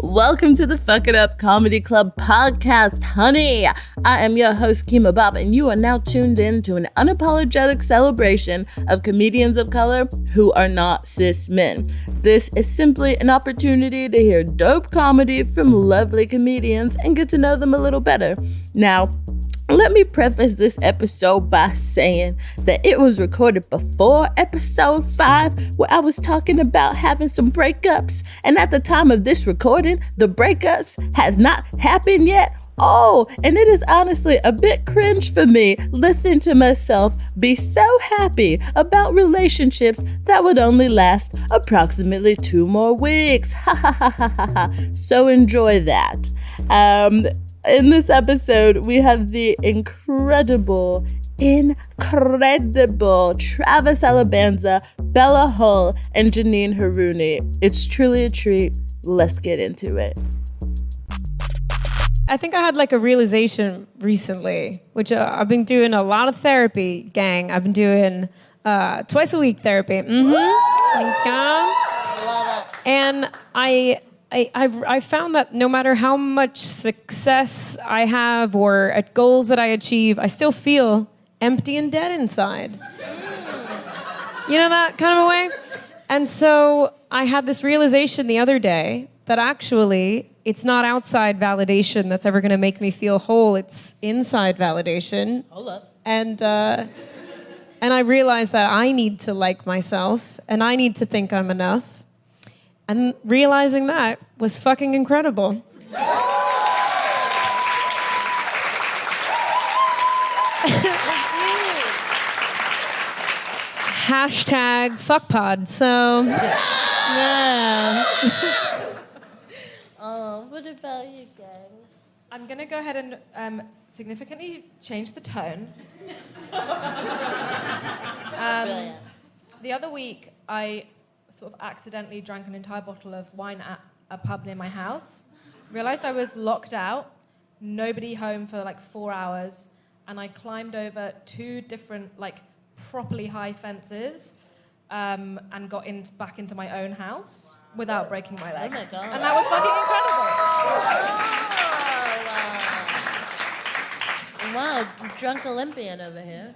Welcome to the Fuck It Up Comedy Club podcast, honey. I am your host, Kima Bob, and you are now tuned in to an unapologetic celebration of comedians of color who are not cis men. This is simply an opportunity to hear dope comedy from lovely comedians and get to know them a little better. Now, let me preface this episode by saying that it was recorded before episode 5, where I was talking about having some breakups. And at the time of this recording, the breakups had not happened yet. Oh, and it is honestly a bit cringe for me listening to myself be so happy about relationships that would only last approximately 2 more weeks. Ha ha ha ha ha ha. So enjoy that. In this episode, we have the incredible Travis Alabanza, Bella Hull, and Janine Harouni. It's truly a treat. Let's get into it. I think I had like a realization recently, which I've been doing a lot of therapy, gang. I've been doing twice a week therapy. Mm-hmm. I love it. And I found that no matter how much success I have or at goals that I achieve, I still feel empty and dead inside. You know that kind of a way? And so I had this realization the other day that actually it's not outside validation that's ever going to make me feel whole. It's inside validation. Hold up. And I realized that I need to like myself and I need to think I'm enough. And realizing that was fucking incredible. Hashtag fuckpod. So, yeah. Oh, what about you guys? I'm going to go ahead and significantly change the tone. Brilliant. The other week, I sort of accidentally drank an entire bottle of wine at a pub near my house. Realized I was locked out, nobody home for like 4 hours, and I climbed over 2 different, like, properly high fences and got back into my own house without breaking my legs. Oh my God. And that was fucking incredible. Wow, drunk Olympian over here.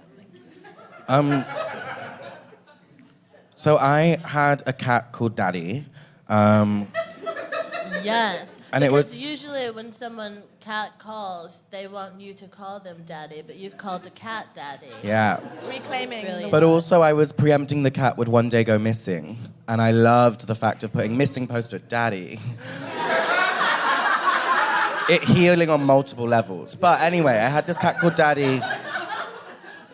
So I had a cat called Daddy. Yes. And because it was usually when someone cat calls, they want you to call them daddy, but you've called the cat daddy. Yeah. Reclaiming. Brilliant. But also I was preempting the cat would one day go missing. And I loved the fact of putting missing poster Daddy. It healing on multiple levels. But anyway, I had this cat called Daddy.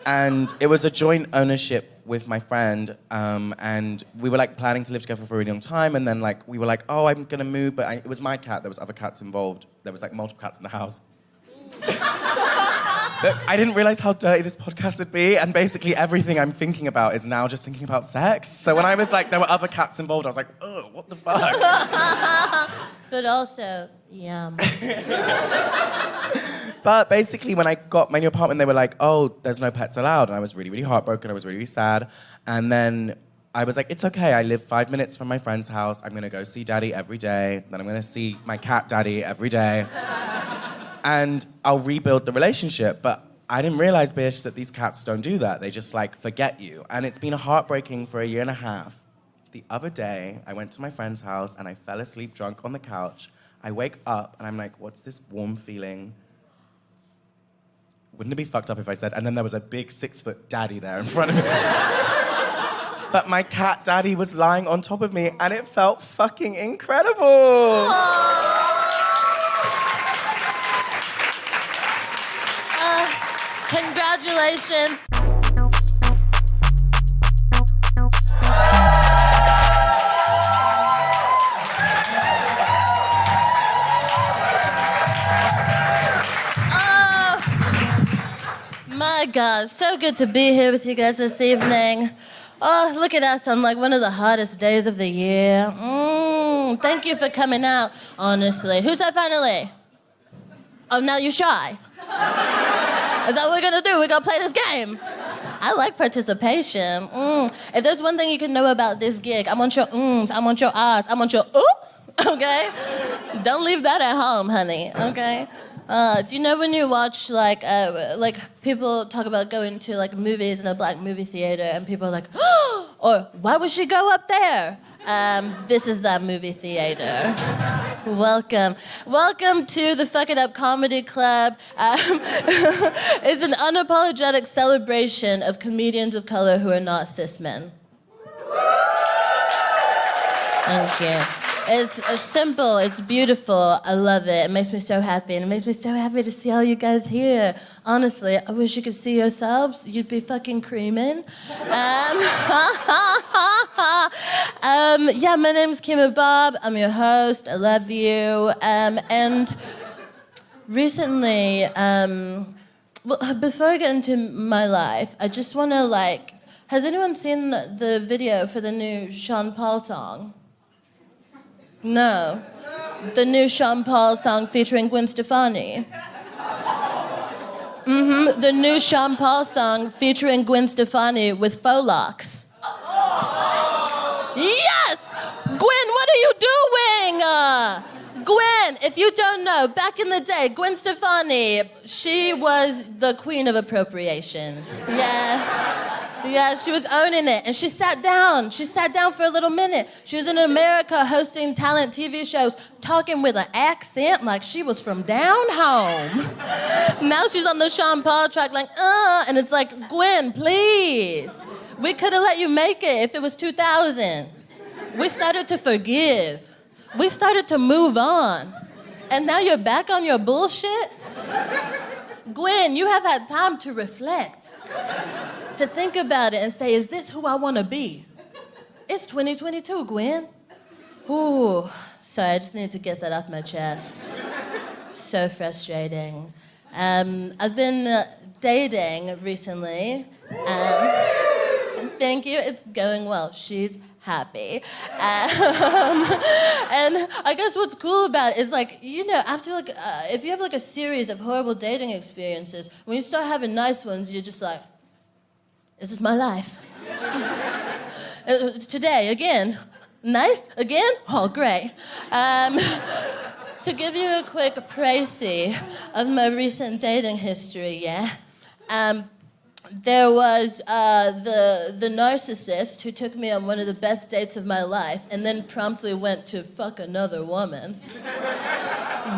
And it was a joint ownership with my friend, and we were like planning to live together for a really long time, and then like we were like, oh, I'm gonna move, but it was my cat, there was other cats involved, there was like multiple cats in the house. Look, I didn't realize how dirty this podcast would be, and basically everything I'm thinking about is now just thinking about sex. So when I was like, there were other cats involved, I was like, oh, what the fuck? But also, yum. But basically, when I got my new apartment, they were like, oh, there's no pets allowed. And I was really, really heartbroken. I was really, really sad. And then I was like, it's okay. I live 5 minutes from my friend's house. I'm going to go see Daddy every day. Then I'm going to see my cat Daddy every day. And I'll rebuild the relationship. But I didn't realize, bitch, that these cats don't do that. They just, like, forget you. And it's been heartbreaking for a year and a half. The other day, I went to my friend's house, and I fell asleep drunk on the couch. I wake up, and I'm like, what's this warm feeling? Wouldn't it be fucked up if I said, and then there was a big 6-foot daddy there in front of me. But my cat Daddy was lying on top of me, and it felt fucking incredible. Congratulations. My God, so good to be here with you guys this evening. Oh, look at us on like one of the hottest days of the year. Thank you for coming out, honestly. Who said finally? Oh, now you're shy. Is that what we're gonna do? We're gonna play this game. I like participation. If there's one thing you can know about this gig, I want your I want your ahs, I want your oop, okay? Don't leave that at home, honey, okay? Do you know when you watch, like people talk about going to, like, movies in a black movie theater, and people are like, oh, or why would she go up there? This is that movie theater. Welcome. Welcome to the Fuck It Up Comedy Club. It's an unapologetic celebration of comedians of color who are not cis men. Thank you. It's simple, it's beautiful, I love it. It makes me so happy, and it makes me so happy to see all you guys here. Honestly, I wish you could see yourselves. You'd be fucking creaming. Yeah, my name's Kima Bob. I'm your host. I love you. And recently, well, before I get into my life, I just want to, like, has anyone seen the video for the new Sean Paul song? No. The new Sean Paul song featuring Gwen Stefani. The new Sean Paul song featuring Gwen Stefani with faux locks. Yes! Gwen, what are you doing? Gwen, if you don't know, back in the day, Gwen Stefani, she was the queen of appropriation. Yeah, she was owning it, and she sat down. She sat down for a little minute. She was in America hosting talent TV shows, talking with an accent like she was from down home. Now she's on the Sean Paul track like, and it's like, Gwen, please. We could have let you make it if it was 2000. We started to forgive. We started to move on. And now you're back on your bullshit? Gwen, you have had time to reflect. To think about it and say, is this who I want to be? It's 2022, Gwen. Ooh, sorry, I just need to get that off my chest. So frustrating. I've been dating recently. Thank you, it's going well. She's happy. And I guess what's cool about it is, like, you know, after, like, if you have, like, a series of horrible dating experiences, when you start having nice ones, you're just like, this is my life. Today, again. Nice? Again? Oh, great. To give you a quick précis of my recent dating history, yeah? There was the narcissist who took me on one of the best dates of my life and then promptly went to fuck another woman.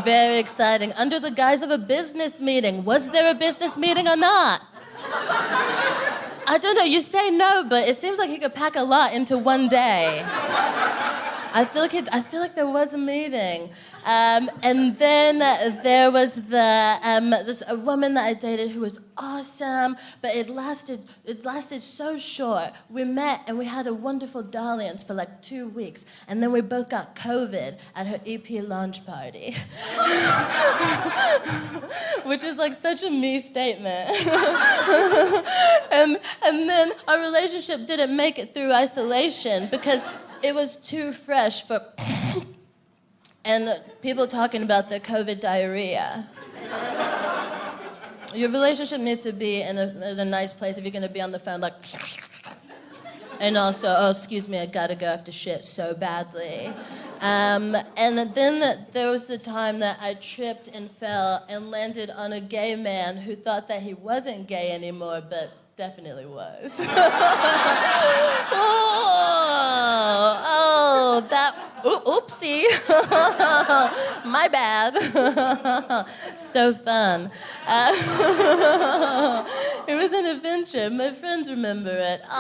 Very exciting. Under the guise of a business meeting. Was there a business meeting or not? I don't know, you say no, but it seems like he could pack a lot into one day. I feel like there was a meeting. And then there was this woman that I dated who was awesome, but it lasted so short. We met and we had a wonderful dalliance for like 2 weeks, and then we both got COVID at her EP launch party. Which is like such a me statement. and then our relationship didn't make it through isolation because it was too fresh for and people talking about their COVID diarrhea. Your relationship needs to be in a nice place if you're going to be on the phone like... And also, oh, excuse me, I got to go after shit so badly. And then there was the time that I tripped and fell and landed on a gay man who thought that he wasn't gay anymore, but definitely was. Oopsie. My bad. So fun. It was an adventure. My friends remember it. So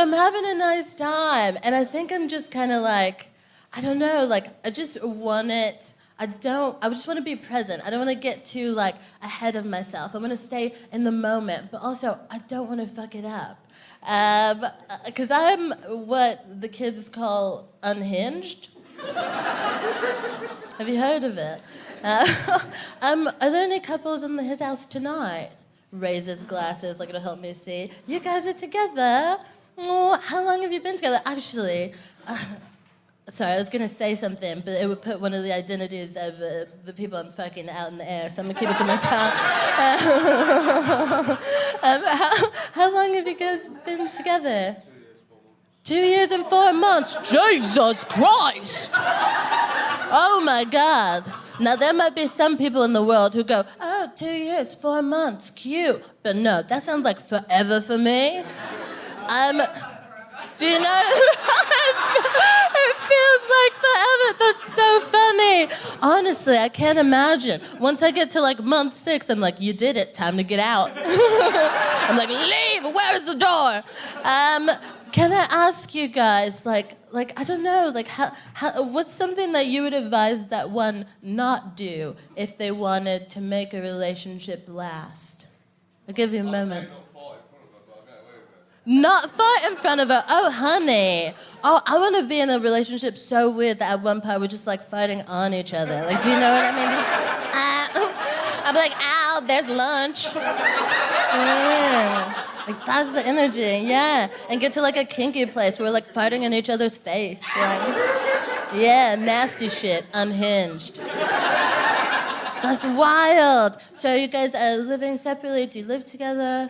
I'm having a nice time. And I think I'm just kind of like, I don't know, like, I just want it. I just want to be present. I don't want to get too, like, ahead of myself. I want to stay in the moment, but also I don't want to fuck it up. Because I'm what the kids call unhinged. Have you heard of it? Are there any couples in his house tonight? Raises glasses, like it'll help me see. You guys are together? Oh, how long have you been together? Actually... Sorry, I was going to say something, but it would put one of the identities of the people I'm fucking out in the air, so I'm going to keep it to myself. How long have you guys been together? 2 years and 4 months. Jesus Christ! Oh my God. Now there might be some people in the world who go, oh, 2 years, 4 months, cute. But no, that sounds like forever for me. Do you know? It feels like forever. That's so funny. Honestly, I can't imagine. Once I get to like month 6, I'm like, you did it. Time to get out. I'm like, leave. Where's the door? Can I ask you guys, like I don't know, like how what's something that you would advise that one not do if they wanted to make a relationship last? I'll give you a moment. Not fight in front of her. Oh, honey. Oh, I want to be in a relationship so weird that at one point we're just like fighting on each other. Like, do you know what I mean? I'm like, ow, there's lunch. Yeah. Like, that's the energy, yeah. And get to like a kinky place where we're like fighting in each other's face. Like, yeah, nasty shit, unhinged. That's wild. So you guys are living separately? Do you live together?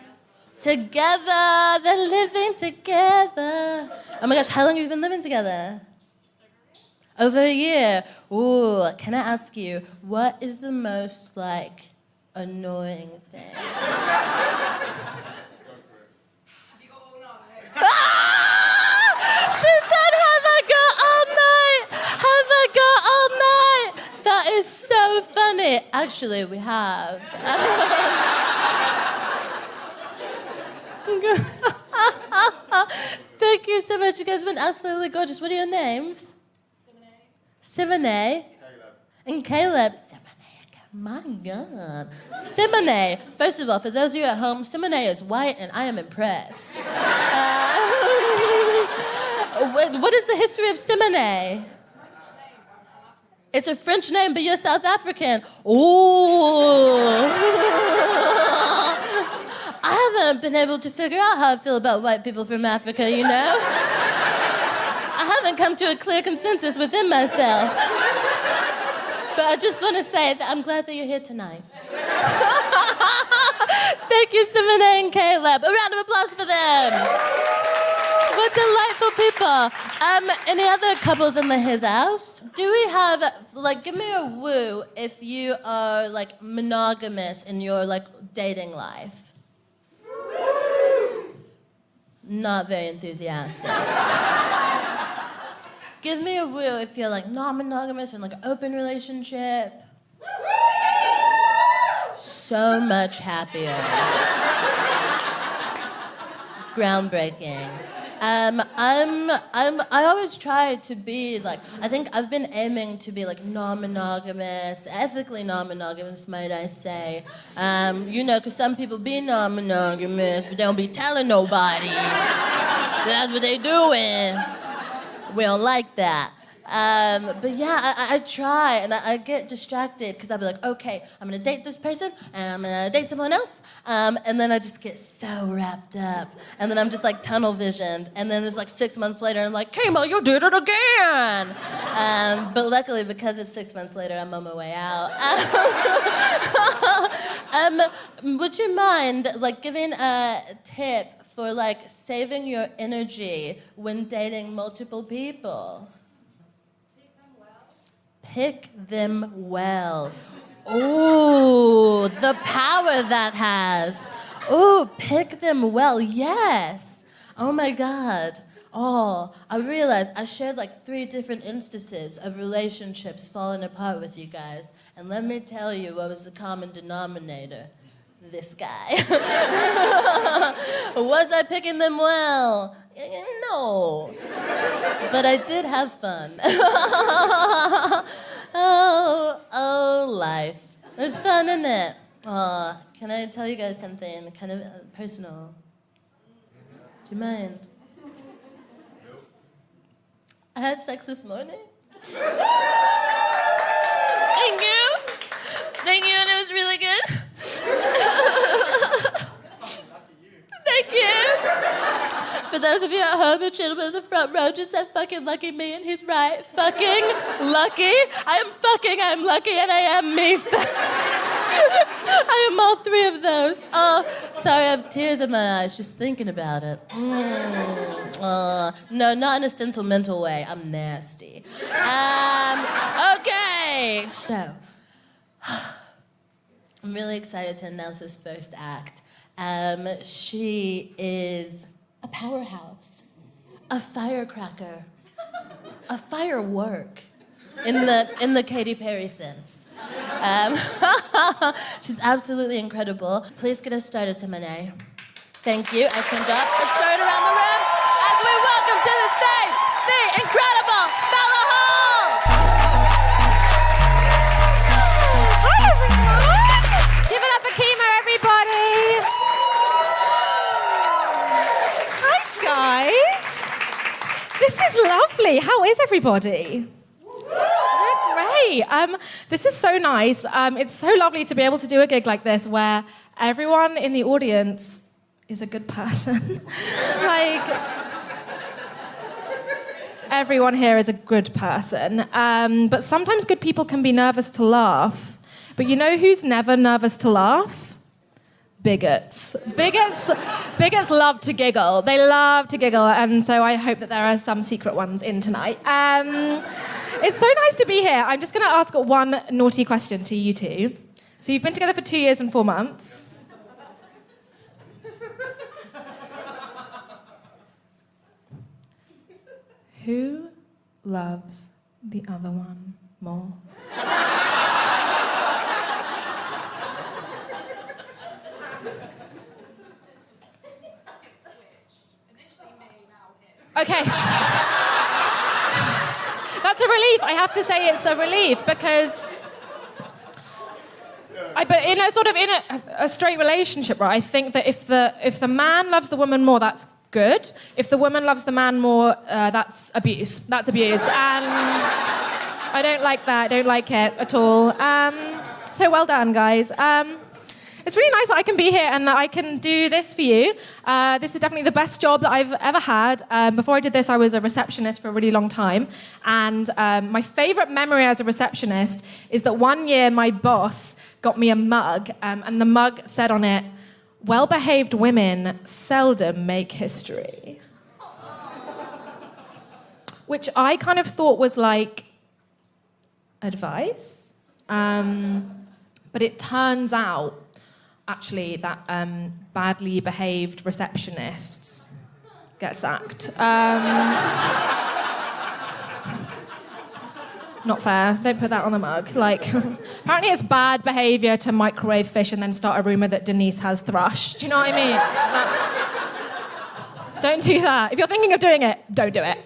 Together, they're living together. Oh my gosh, how long have you been living together? Over a year. Ooh, can I ask you, what is the most, like, annoying thing? Have you got all night? She said, have I got all night? Have I got all night? That is so funny. Actually, we have. Thank you so much. You guys have been absolutely gorgeous. What are your names? Simone. And Caleb. Simone. My God. Simone. First of all, for those of you at home, Simone is white, and I am impressed. What is the history of Simone? It's a French name, but you're South African. Ooh. I haven't been able to figure out how I feel about white people from Africa, you know? I haven't come to a clear consensus within myself. But I just want to say that I'm glad that you're here tonight. Thank you, Simone and Caleb. A round of applause for them. What delightful people. Any other couples in his house? Do we have, like, give me a woo if you are, like, monogamous in your, like, dating life. Not very enthusiastic. Give me a woo if you're like non-monogamous and like an open relationship. So much happier. Groundbreaking. I always try to be like, I think I've been aiming to be like non-monogamous, ethically non-monogamous, might I say. You know, because some people be non-monogamous, but they don't be telling nobody. That's what they doing. We don't like that. But yeah, I try, and I get distracted because I'll be like, okay, I'm going to date this person, and I'm going to date someone else, and then I just get so wrapped up, and then I'm just like tunnel visioned, and then it's like 6 months later, I'm like, Kima, you did it again! But luckily, because it's 6 months later, I'm on my way out. Would you mind like giving a tip for like saving your energy when dating multiple people? Pick them well. Ooh, the power that has. Ooh, pick them well. Yes. Oh my God. Oh, I realized I shared like 3 different instances of relationships falling apart with you guys. And let me tell you what was the common denominator. This guy. Was I picking them well? No. But I did have fun. Oh, life. There's fun in it. Oh, can I tell you guys something kind of personal? Do you mind? I had sex this morning. Thank you. Thank you, and it was really good. Thank you. For those of you at home, a gentleman in the front row just said fucking lucky me, and he's right. Fucking lucky. I'm lucky, and I am me. I am all three of those. Oh, sorry, I have tears in my eyes just thinking about it. No, not in a sentimental way. I'm nasty. Okay, so I'm really excited to announce this first act. She is a powerhouse, a firecracker, a firework in the Katy Perry sense. She's absolutely incredible. Please get us started, Simone. Thank you. Excellent job. Let's start around the room as we welcome to the stage the incredible Bella Hall. Hi, everyone. Give it up for Kima, everybody. Hi, guys. This is lovely. How is everybody? Great. This is so nice. It's so lovely to be able to do a gig like this where everyone in the audience is a good person. Like, everyone here is a good person. But sometimes good people can be nervous to laugh. But you know who's never nervous to laugh? Bigots. Bigots love to giggle. They love to giggle, and so I hope that there are some secret ones in tonight. It's so nice to be here. I'm just going to ask one naughty question to you two. So you've been together for 2 years and 4 months. Who loves the other one more? Okay. That's a relief. I have to say it's a relief because but in a straight relationship, right? I think that if the man loves the woman more, that's good. If the woman loves the man more, that's abuse. That's abuse. And I don't like that. I don't like it at all. So well done, guys. It's really nice that I can be here and that I can do this for you. This is definitely the best job that I've ever had. Before I did this, I was a receptionist for a really long time. And my favourite memory as a receptionist is that one year my boss got me a mug, and the mug said on it, "Well-behaved women seldom make history." Which I kind of thought was like advice. But it turns out actually that badly behaved receptionists get sacked. Not fair. Don't put that on the mug. Like, apparently it's bad behaviour to microwave fish and then start a rumour that Denise has thrush. Do you know what I mean? Don't do that. If you're thinking of doing it, don't do it.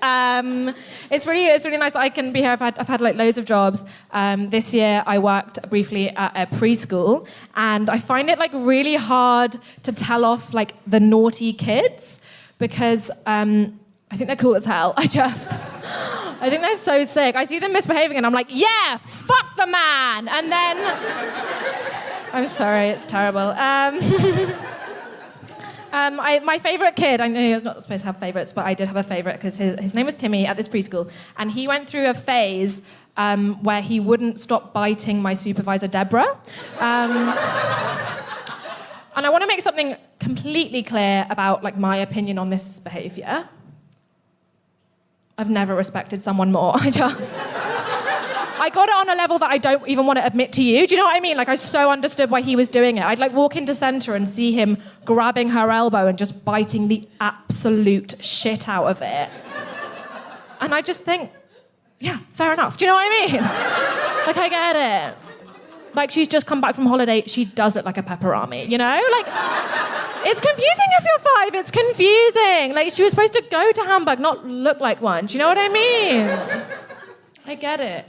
It's really nice that I can be here. I've had like loads of jobs. This year I worked briefly at a preschool, and I find it like really hard to tell off like the naughty kids because I think they're cool as hell. I think they're so sick. I see them misbehaving and I'm like, yeah, fuck the man. And then, I'm sorry, it's terrible. My favourite kid, I know he was not supposed to have favourites, but I did have a favourite because his name was Timmy at this preschool, and he went through a phase where he wouldn't stop biting my supervisor, Deborah. And I want to make something completely clear about like my opinion on this behaviour. I've never respected someone more. I got it on a level that I don't even want to admit to you. Do you know what I mean? Like, I so understood why he was doing it. I'd like walk into Centre and see him grabbing her elbow and just biting the absolute shit out of it. And I just think, yeah, fair enough. Do you know what I mean? Like, I get it. Like, she's just come back from holiday. She does look like a pepperami, you know? Like, it's confusing if you're 5. It's confusing. Like, she was supposed to go to Hamburg, not look like one. Do you know what I mean? I get it.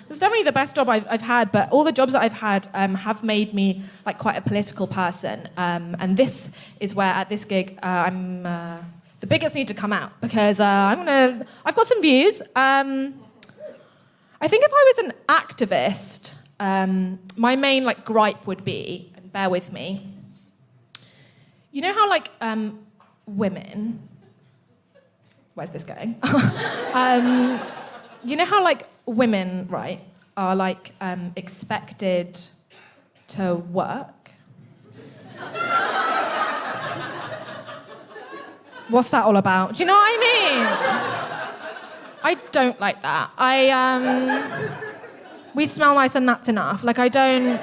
It's definitely the best job I've had, but all the jobs that I've had have made me like quite a political person. And this is where at this gig the bigots need to come out because I've got some views. I think if I was an activist, my main like gripe would be, and bear with me, you know how like women, where's this going? You know how, like, women, right, are, like, expected to work. What's that all about? Do you know what I mean? I don't like that. We smell nice and that's enough. Like, I don't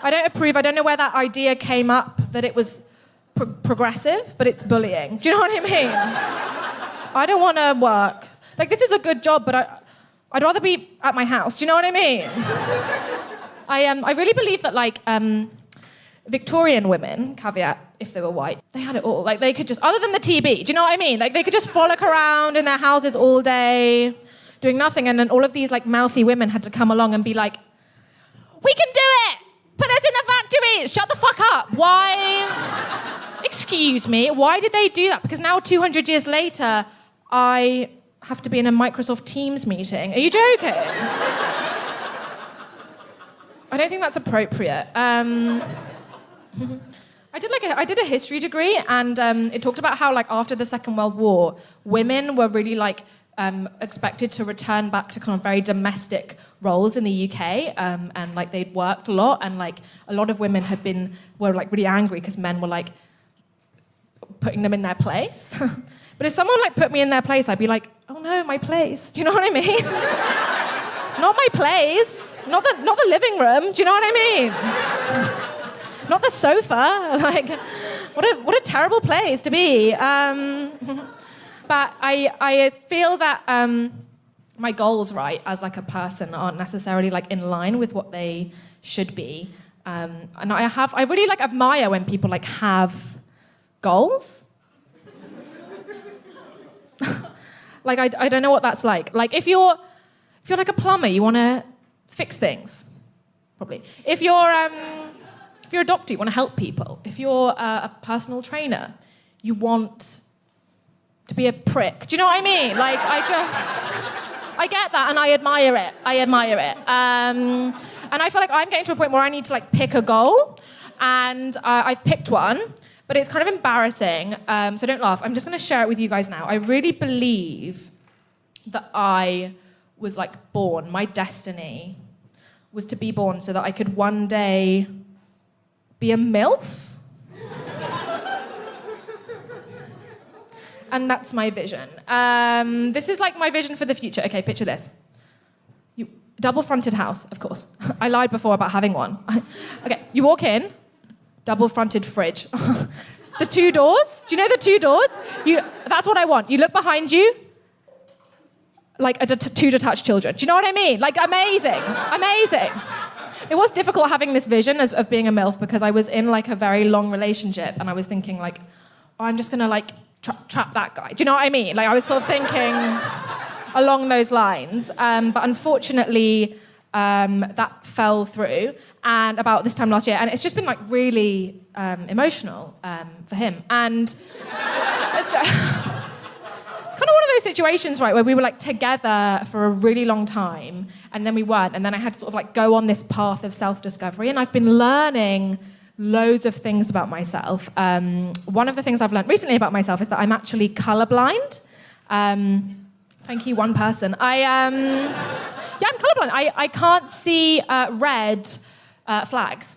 approve. I don't know where that idea came up that it was progressive, but it's bullying. Do you know what I mean? I don't want to work. Like, this is a good job, but I'd rather be at my house. Do you know what I mean? I really believe that, like, Victorian women, caveat, if they were white, they had it all. Like, they could just, other than the TB, do you know what I mean? Like, they could just frolic around in their houses all day, doing nothing, and then all of these, like, mouthy women had to come along and be like, we can do it! Put us in a factory! Shut the fuck up! Why? Excuse me, why did they do that? Because now, 200 years later, I have to be in a Microsoft Teams meeting. Are you joking? I don't think that's appropriate. I did a history degree, and it talked about how, like, after the Second World War, women were really, like, expected to return back to kind of very domestic roles in the UK, and, like, they'd worked a lot, and, like, a lot of women were like really angry because men were, like, putting them in their place. But if someone, like, put me in their place, I'd be like, oh no, my place. Do you know what I mean? Not my place. Not the living room. Do you know what I mean? Not the sofa. Like, what a terrible place to be. But I feel that my goals, right, as, like, a person aren't necessarily, like, in line with what they should be. And I really, like, admire when people, like, have goals. Like, I don't know what that's like. Like, if you're like a plumber, you want to fix things, probably. If you're a doctor, you want to help people. If you're a personal trainer, you want to be a prick. Do you know what I mean? Like, I get that, and I admire it. And I feel like I'm getting to a point where I need to, like, pick a goal, and I've picked one, but it's kind of embarrassing, so don't laugh. I'm just going to share it with you guys now. I really believe that I was, like, born. My destiny was to be born so that I could one day be a MILF. And that's my vision. This is, like, my vision for the future. Okay, picture this. Double-fronted house, of course. I lied before about having one. Okay, you walk in, double-fronted fridge. The two doors, do you know the two doors? That's what I want. You look behind you, like two detached children. Do you know what I mean? Like, amazing. It was difficult having this vision of being a MILF because I was in, like, a very long relationship, and I was thinking, like, oh, I'm just going to, like, trap that guy. Do you know what I mean? Like, I was sort of thinking along those lines. But unfortunately, that fell through, and about this time last year, and it's just been, like, really emotional for him. And it's kind of one of those situations, right, where we were, like, together for a really long time, and then we weren't, and then I had to sort of, like, go on this path of self-discovery, and I've been learning loads of things about myself. One of the things I've learned recently about myself is that I'm actually colorblind. Thank you, one person. I'm colorblind. I can't see red flags.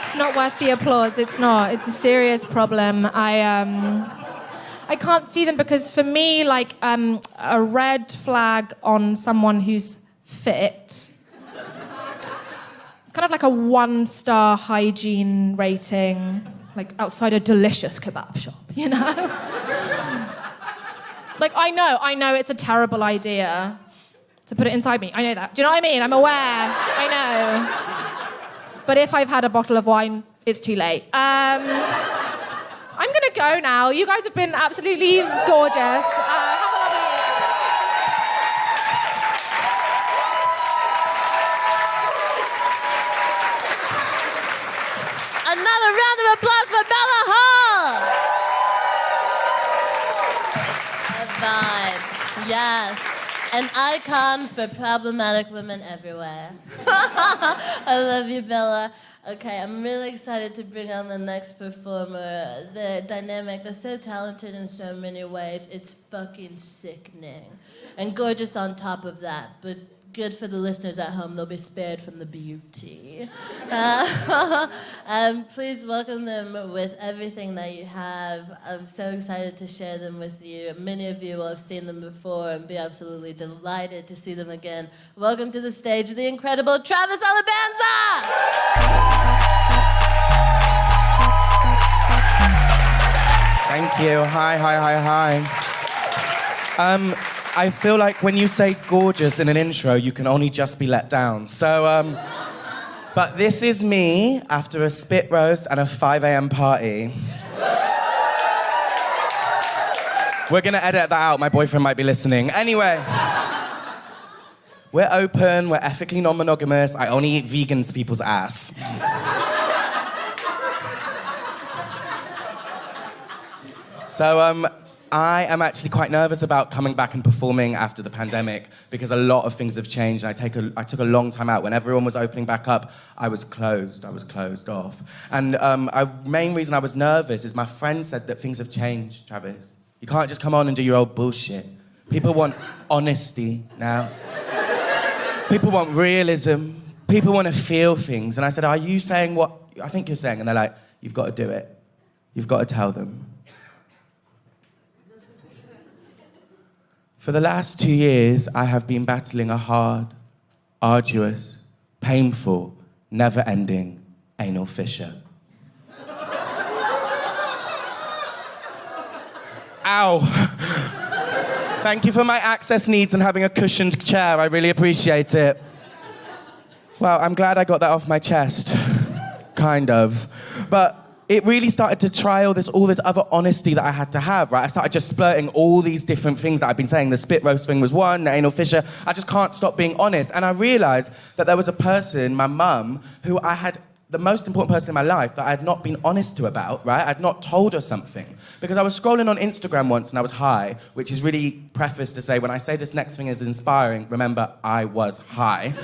It's not worth the applause. It's not. It's a serious problem. I can't see them because for me, like, a red flag on someone who's fit, it's kind of like a 1-star hygiene rating, like outside a delicious kebab shop, you know? Like, I know it's a terrible idea to put it inside me. I know that. Do you know what I mean? I'm aware. I know. But if I've had a bottle of wine, it's too late. I'm going to go now. You guys have been absolutely gorgeous. Have a lovely evening. Another round of applause for Bella Hall. A vibe. Yes. An icon for problematic women everywhere. I love you, Bella. Okay, I'm really excited to bring on the next performer. They're dynamic, they're so talented in so many ways, it's fucking sickening. And gorgeous on top of that, but good for the listeners at home, they'll be spared from the beauty. Please welcome them with everything that you have. I'm so excited to share them with you. Many of you will have seen them before and be absolutely delighted to see them again. Welcome to the stage, the incredible Travis Alabanza! Thank you. Hi. I feel like when you say gorgeous in an intro, you can only just be let down. So, but this is me after a spit roast and a 5 a.m. party. We're gonna edit that out. My boyfriend might be listening. Anyway, we're open, we're ethically non-monogamous. I only eat vegans people's ass. So, I am actually quite nervous about coming back and performing after the pandemic because a lot of things have changed. I took a long time out. When everyone was opening back up, I was closed off. And main reason I was nervous is my friend said that things have changed, Travis. You can't just come on and do your old bullshit. People want honesty now. People want realism. People want to feel things. And I said, are you saying what I think you're saying? And they're like, you've got to do it. You've got to tell them. For the last 2 years, I have been battling a hard, arduous, painful, never-ending anal fissure. Ow. Thank you for my access needs and having a cushioned chair. I really appreciate it. Well, I'm glad I got that off my chest. Kind of. But it really started to trial all this other honesty that I had to have, right? I started just splurting all these different things that I've been saying. The spit roast thing was one, the anal fissure. I just can't stop being honest. And I realized that there was a person, my mum, who I had, the most important person in my life that I had not been honest to about, right? I'd not told her something. Because I was scrolling on Instagram once and I was high, which is really prefaced to say, when I say this next thing is inspiring, remember, I was high.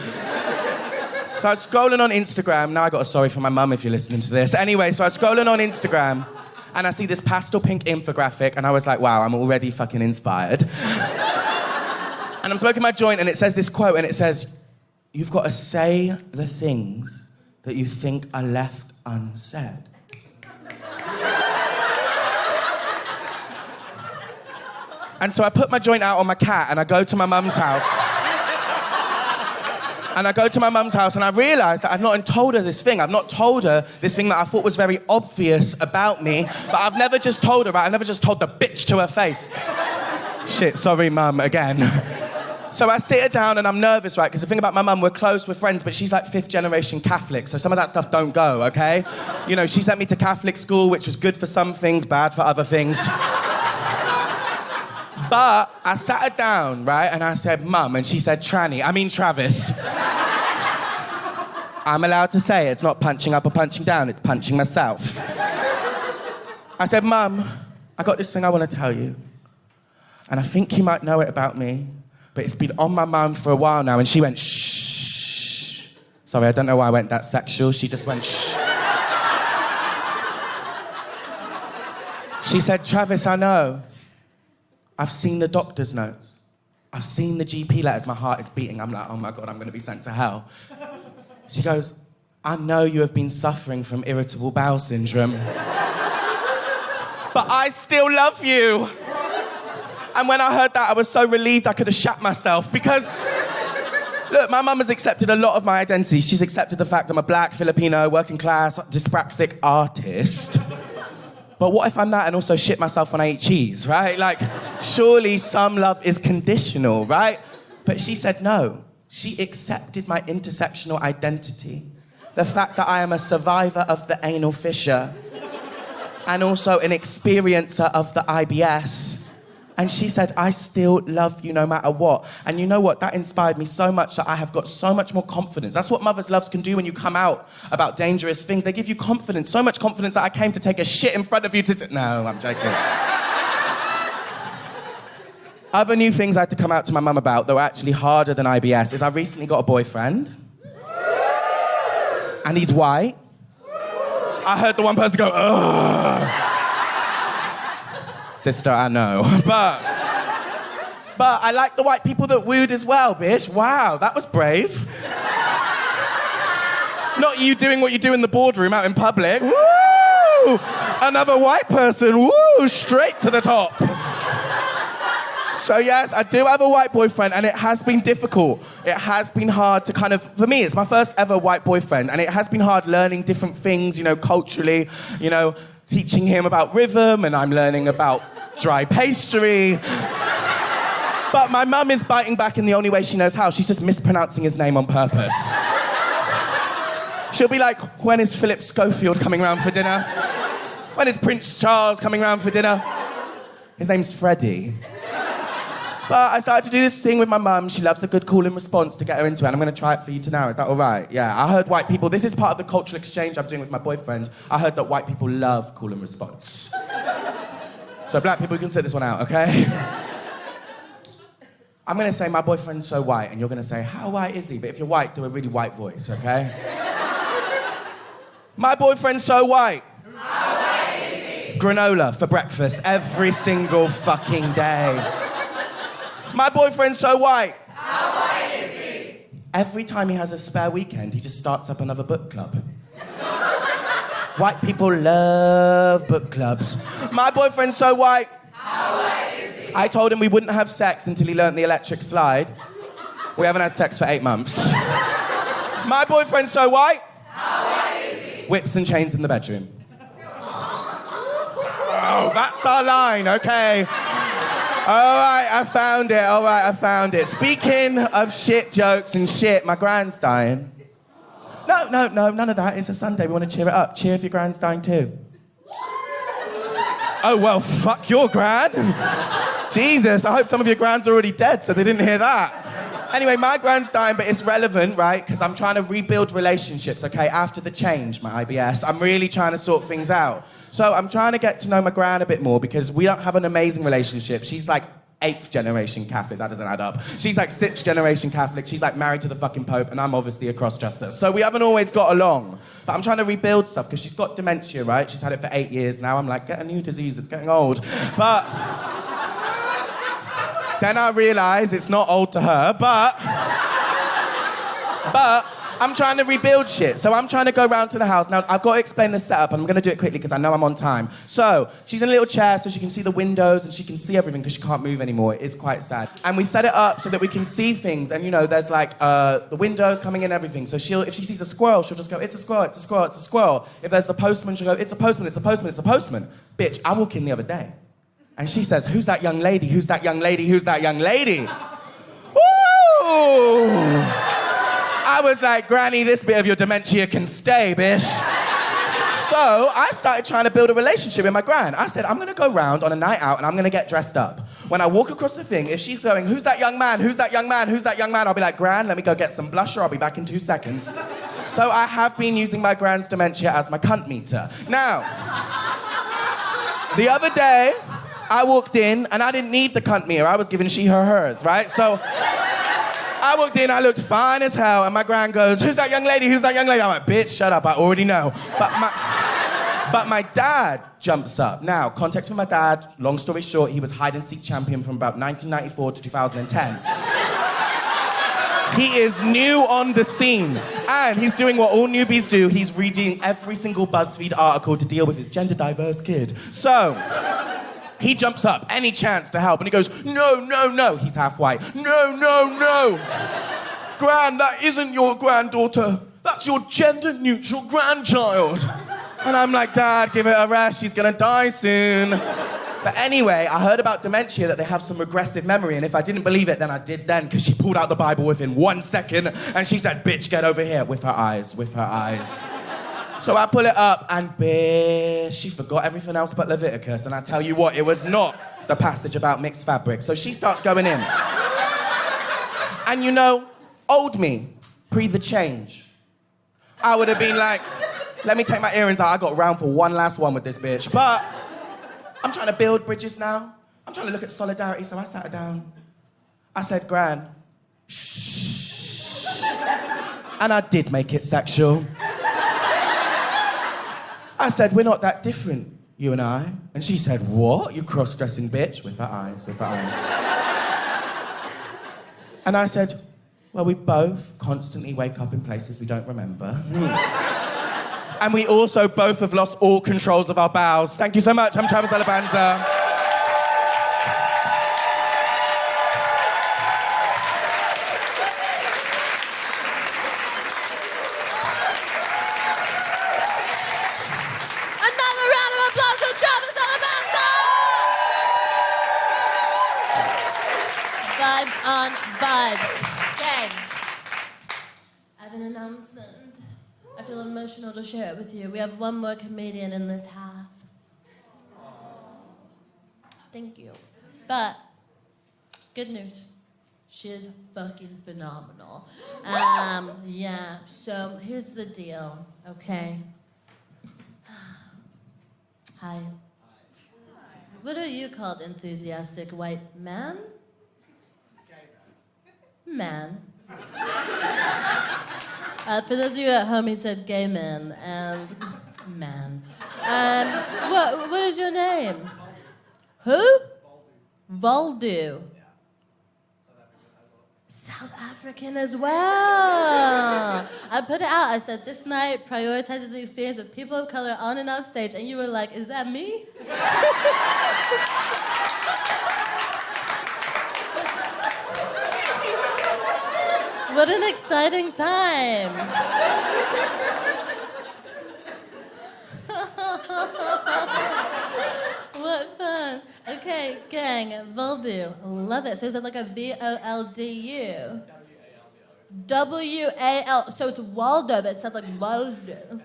So I was scrolling on Instagram. Now I got a sorry for my mum if you're listening to this. Anyway, so I was scrolling on Instagram and I see this pastel pink infographic and I was like, wow, I'm already fucking inspired. And I'm smoking my joint and it says this quote and it says, you've got to say the things that you think are left unsaid. And so I put my joint out on my cat and I go to my mum's house. And I go to my mum's house and I realise that I've not told her this thing. I've not told her this thing that I thought was very obvious about me, but I've never just told her, right? I've never just told the bitch to her face. Shit, sorry, mum, again. So I sit her down and I'm nervous, right? Because the thing about my mum, we're close, we're friends, but she's like 5th generation Catholic, so some of that stuff don't go, okay? You know, she sent me to Catholic school, which was good for some things, bad for other things. But I sat her down, right, and I said, Mum, and she said, Travis. I'm allowed to say it. It's not punching up or punching down, it's punching myself. I said, Mum, I got this thing I want to tell you. And I think you might know it about me, but it's been on my mind for a while now. And she went, shh. Sorry, I don't know why I went that sexual. She just went, shh. She said, Travis, I know. I've seen the doctor's notes. I've seen the GP letters. My heart is beating. I'm like, oh my God, I'm going to be sent to hell. She goes, I know you have been suffering from irritable bowel syndrome. But I still love you. And when I heard that, I was so relieved I could have shat myself because, look, my mum has accepted a lot of my identity. She's accepted the fact I'm a black, Filipino, working class, dyspraxic artist. But what if I'm that and also shit myself when I eat cheese, right? Like, surely some love is conditional, right? But she said no. She accepted my intersectional identity. The fact that I am a survivor of the anal fissure and also an experiencer of the IBS. And she said, I still love you no matter what. And you know what? That inspired me so much that I have got so much more confidence. That's what mother's loves can do when you come out about dangerous things. They give you confidence, so much confidence that I came to take a shit in front of you to... No, I'm joking. Other new things I had to come out to my mum about that were actually harder than IBS is I recently got a boyfriend. And he's white. I heard the one person go, ugh. Sister, I know. But I like the white people that wooed as well, bitch. Wow, that was brave. Not you doing what you do in the boardroom out in public. Woo! Another white person, woo, straight to the top. So yes, I do have a white boyfriend, and it has been difficult. It has been hard to for me, it's my first ever white boyfriend, and it has been hard learning different things, culturally, teaching him about rhythm, and I'm learning about dry pastry. But my mum is biting back in the only way she knows how. She's just mispronouncing his name on purpose. She'll be like, when is Philip Schofield coming round for dinner? When is Prince Charles coming round for dinner? His name's Freddie. But I started to do this thing with my mum. She loves a good call and response to get her into it. And I'm going to try it for you now. Is that all right? Yeah, I heard white people... This is part of the cultural exchange I'm doing with my boyfriend. I heard that white people love call and response. So black people, you can sit this one out, okay? I'm going to say, my boyfriend's so white, and you're going to say, how white is he? But if you're white, do a really white voice, okay? My boyfriend's so white. How white is he? Granola for breakfast every single fucking day. My boyfriend's so white. How white is he? Every time he has a spare weekend, he just starts up another book club. White people love book clubs. My boyfriend's so white. How white is he? I told him we wouldn't have sex until he learnt the electric slide. We haven't had sex for 8 months. My boyfriend's so white. How white is he? Whips and chains in the bedroom. Oh, that's our line, okay. All right, I found it. Speaking of shit jokes and shit, my gran's dying. No, none of that. It's a Sunday. We want to cheer it up. Cheer if your gran's dying too. Oh, well, fuck your gran. Jesus, I hope some of your grans are already dead, so they didn't hear that. Anyway, my gran's dying, but it's relevant, right? Because I'm trying to rebuild relationships, okay? After the change, my IBS, I'm really trying to sort things out. So I'm trying to get to know my gran a bit more because we don't have an amazing relationship. She's like 8th generation Catholic. That doesn't add up. She's like 6th generation Catholic. She's like married to the fucking Pope, and I'm obviously a cross-dresser. So we haven't always got along. But I'm trying to rebuild stuff because she's got dementia, right? She's had it for 8 years now. I'm like, get a new disease. It's getting old. But then I realise it's not old to her, but I'm trying to rebuild shit. So I'm trying to go round to the house. Now, I've got to explain the setup, and I'm going to do it quickly because I know I'm on time. So she's in a little chair so she can see the windows and she can see everything because she can't move anymore. It is quite sad. And we set it up so that we can see things. And, there's like the windows coming in and everything. So if she sees a squirrel, she'll just go, it's a squirrel, it's a squirrel, it's a squirrel. If there's the postman, she'll go, it's a postman, it's a postman, it's a postman. Bitch, I walk in the other day. And she says, who's that young lady? Who's that young lady? Who's that young lady? Ooh! I was like, Granny, this bit of your dementia can stay, bitch. So I started trying to build a relationship with my gran. I said, I'm going to go round on a night out and I'm going to get dressed up. When I walk across the thing, if she's going, who's that young man? Who's that young man? Who's that young man? I'll be like, Gran, let me go get some blusher. I'll be back in 2 seconds. So I have been using my gran's dementia as my cunt meter. Now, the other day, I walked in and I didn't need the cunt meter. I was giving she her hers, right? So I walked in, I looked fine as hell, and my gran goes, who's that young lady? Who's that young lady? I'm like, bitch, shut up, I already know. But my dad jumps up. Now, context for my dad, long story short, he was hide-and-seek champion from about 1994 to 2010. He is new on the scene, and he's doing what all newbies do. He's reading every single BuzzFeed article to deal with his gender-diverse kid. So he jumps up, any chance to help, and he goes, no. He's half white. No. Gran, that isn't your granddaughter. That's your gender-neutral grandchild. And I'm like, Dad, give it a rest. She's going to die soon. But anyway, I heard about dementia, that they have some regressive memory, and if I didn't believe it, then I did then, because she pulled out the Bible within 1 second, and she said, bitch, get over here, with her eyes. So I pull it up, and bitch, she forgot everything else but Leviticus, and I tell you what, it was not the passage about mixed fabric. So she starts going in. And old me, pre the change, I would have been like, let me take my earrings out, I got round for one last one with this bitch. But I'm trying to build bridges now. I'm trying to look at solidarity, so I sat her down. I said, Gran, shh. And I did make it sexual. I I said, we're not that different, you and I. And she said, what? You cross-dressing bitch? With her eyes. And I said, well, we both constantly wake up in places we don't remember. And we also both have lost all controls of our bowels. Thank you so much. I'm Travis Alabanza. Another round of applause for Travis Alabanza! Vibes on vibes. Gang. I have an announcement. I feel emotional to share it with you. We have one more comedian in this half. Thank you. But, good news. She is fucking phenomenal. Yeah, so here's the deal, okay? Hi. What are you called, enthusiastic white man? Man. For those of you at home, he said gay man and man. What is your name? Who? Valdu. South African as well. I put it out. I said, this night prioritizes the experience of people of color on and off stage. And you were like, is that me? What an exciting time. What fun. Okay, gang, Voldu. Love it. So is it like a V-O-L-D-U? W-A-L. So it's Waldo, but it sounds like Waldo.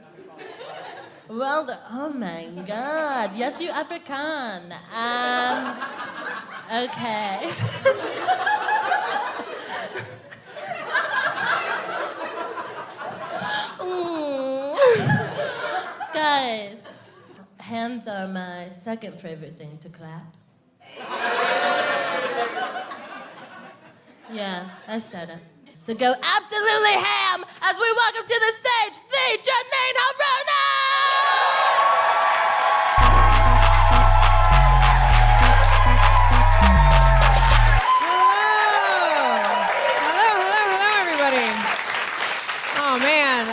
Waldo. Oh my God. Yes, you Afrikaan. Okay. Guys, hands are my second favorite thing to clap. Yeah, I said it. So go absolutely ham as we welcome to the stage the Janine Harouni! Hello, everybody. Oh, man.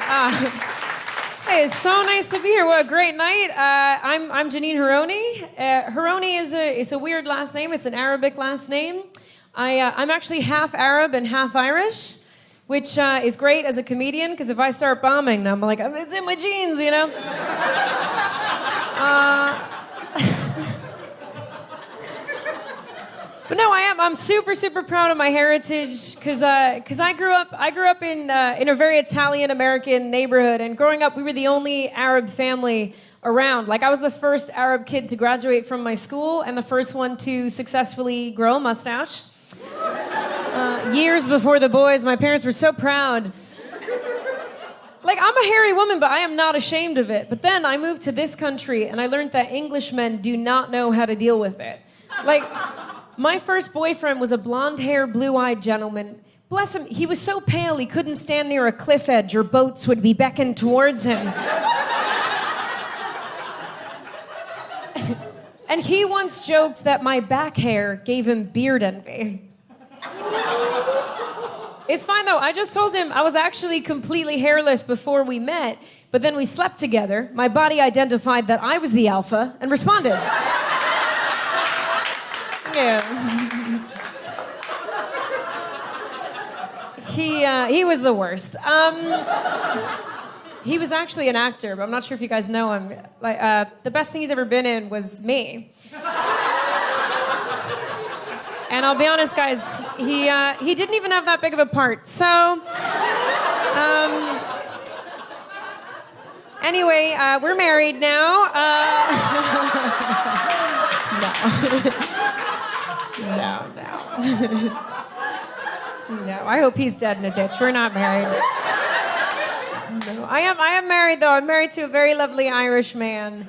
Hey, it's so nice to be here. What a great night. I'm Janine Harouni. Harouni is a weird last name. It's an Arabic last name. I'm actually half Arab and half Irish, which is great as a comedian, because if I start bombing, I'm like, it's in my genes, you know? But no, I'm super, super proud of my heritage, because I grew up in a very Italian American neighborhood, and growing up, we were the only Arab family around. Like, I was the first Arab kid to graduate from my school, and the first one to successfully grow a mustache. Years before the boys, my parents were so proud. Like, I'm a hairy woman, but I am not ashamed of it. But then I moved to this country, and I learned that Englishmen do not know how to deal with it. Like, my first boyfriend was a blonde-haired, blue-eyed gentleman. Bless him, he was so pale he couldn't stand near a cliff edge or boats would be beckoned towards him. And he once joked that my back hair gave him beard envy. It's fine, though. I just told him I was actually completely hairless before we met, but then we slept together. My body identified that I was the alpha and responded. Yeah. He was the worst. He was actually an actor, but I'm not sure if you guys know him. Like, the best thing he's ever been in was me. And I'll be honest, guys, he didn't even have that big of a part. So, anyway, we're married now. No. No, I hope he's dead in a ditch. We're not married. No, I am married, though. I'm married to a very lovely Irish man.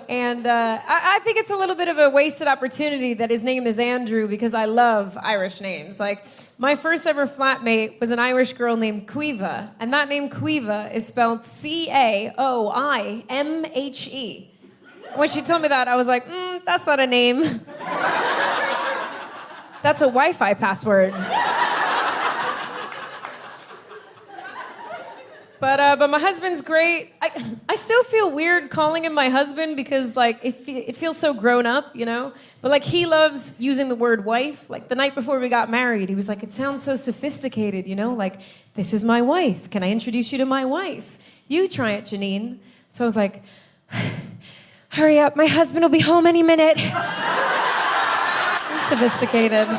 And I think it's a little bit of a wasted opportunity that his name is Andrew because I love Irish names. Like, my first ever flatmate was an Irish girl named Caoimhe, and that name Caoimhe is spelled Caoimhe. When she told me that, I was like, that's not a name. That's a Wi-Fi password. But my husband's great. I still feel weird calling him my husband because, like, it feels so grown up, you know? But, like, he loves using the word wife. Like, the night before we got married, he was like, it sounds so sophisticated, you know? Like, this is my wife. Can I introduce you to my wife? You try it, Janine. So I was like, hurry up. My husband will be home any minute. Sophisticated.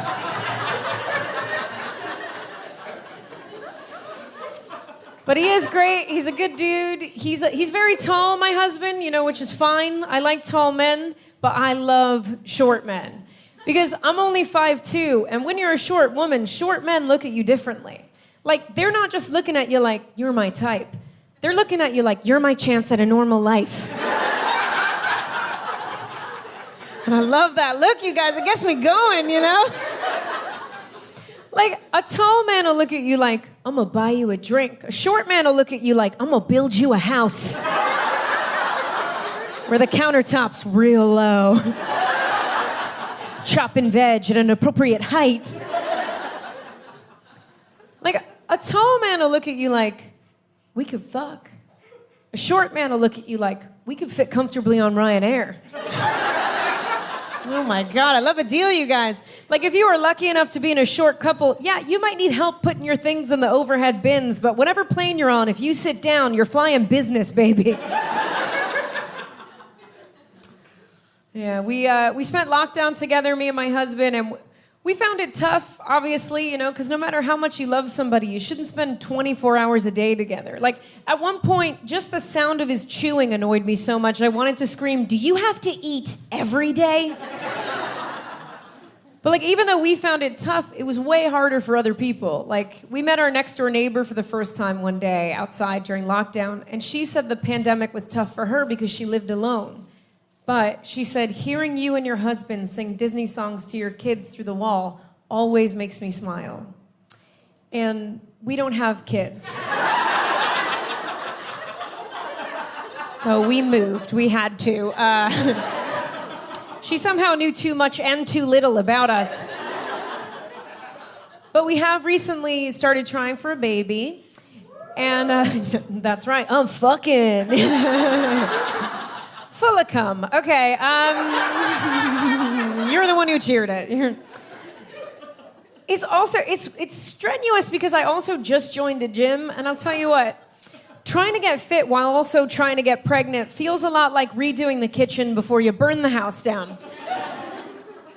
But he is great. He's a good dude. He's very tall, my husband, you know, which is fine. I like tall men, but I love short men. Because I'm only 5'2", and when you're a short woman, short men look at you differently. Like, they're not just looking at you like, you're my type. They're looking at you like, you're my chance at a normal life. And I love that look, you guys. It gets me going, you know? Like, a tall man will look at you like, I'm gonna buy you a drink. A short man will look at you like, I'm gonna build you a house. Where the countertop's real low. Chopping veg at an appropriate height. Like, a tall man will look at you like, we could fuck. A short man will look at you like, we could fit comfortably on Ryanair. Oh my God, I love a deal, you guys. Like, if you are lucky enough to be in a short couple, yeah, you might need help putting your things in the overhead bins, but whatever plane you're on, if you sit down, you're flying business, baby. Yeah, we spent lockdown together, me and my husband, and we found it tough, obviously, you know, because no matter how much you love somebody, you shouldn't spend 24 hours a day together. Like, at one point, just the sound of his chewing annoyed me so much, I wanted to scream, do you have to eat every day? But, like, even though we found it tough, it was way harder for other people. Like, we met our next-door neighbor for the first time one day outside during lockdown, and she said the pandemic was tough for her because she lived alone. But she said, hearing you and your husband sing Disney songs to your kids through the wall always makes me smile. And we don't have kids. So we moved. We had to. She somehow knew too much and too little about us. But we have recently started trying for a baby. And that's right, I'm fucking. Full of cum. Okay, you're the one who cheered it. It's also, it's strenuous because I also just joined a gym, and I'll tell you what, trying to get fit while also trying to get pregnant feels a lot like redoing the kitchen before you burn the house down.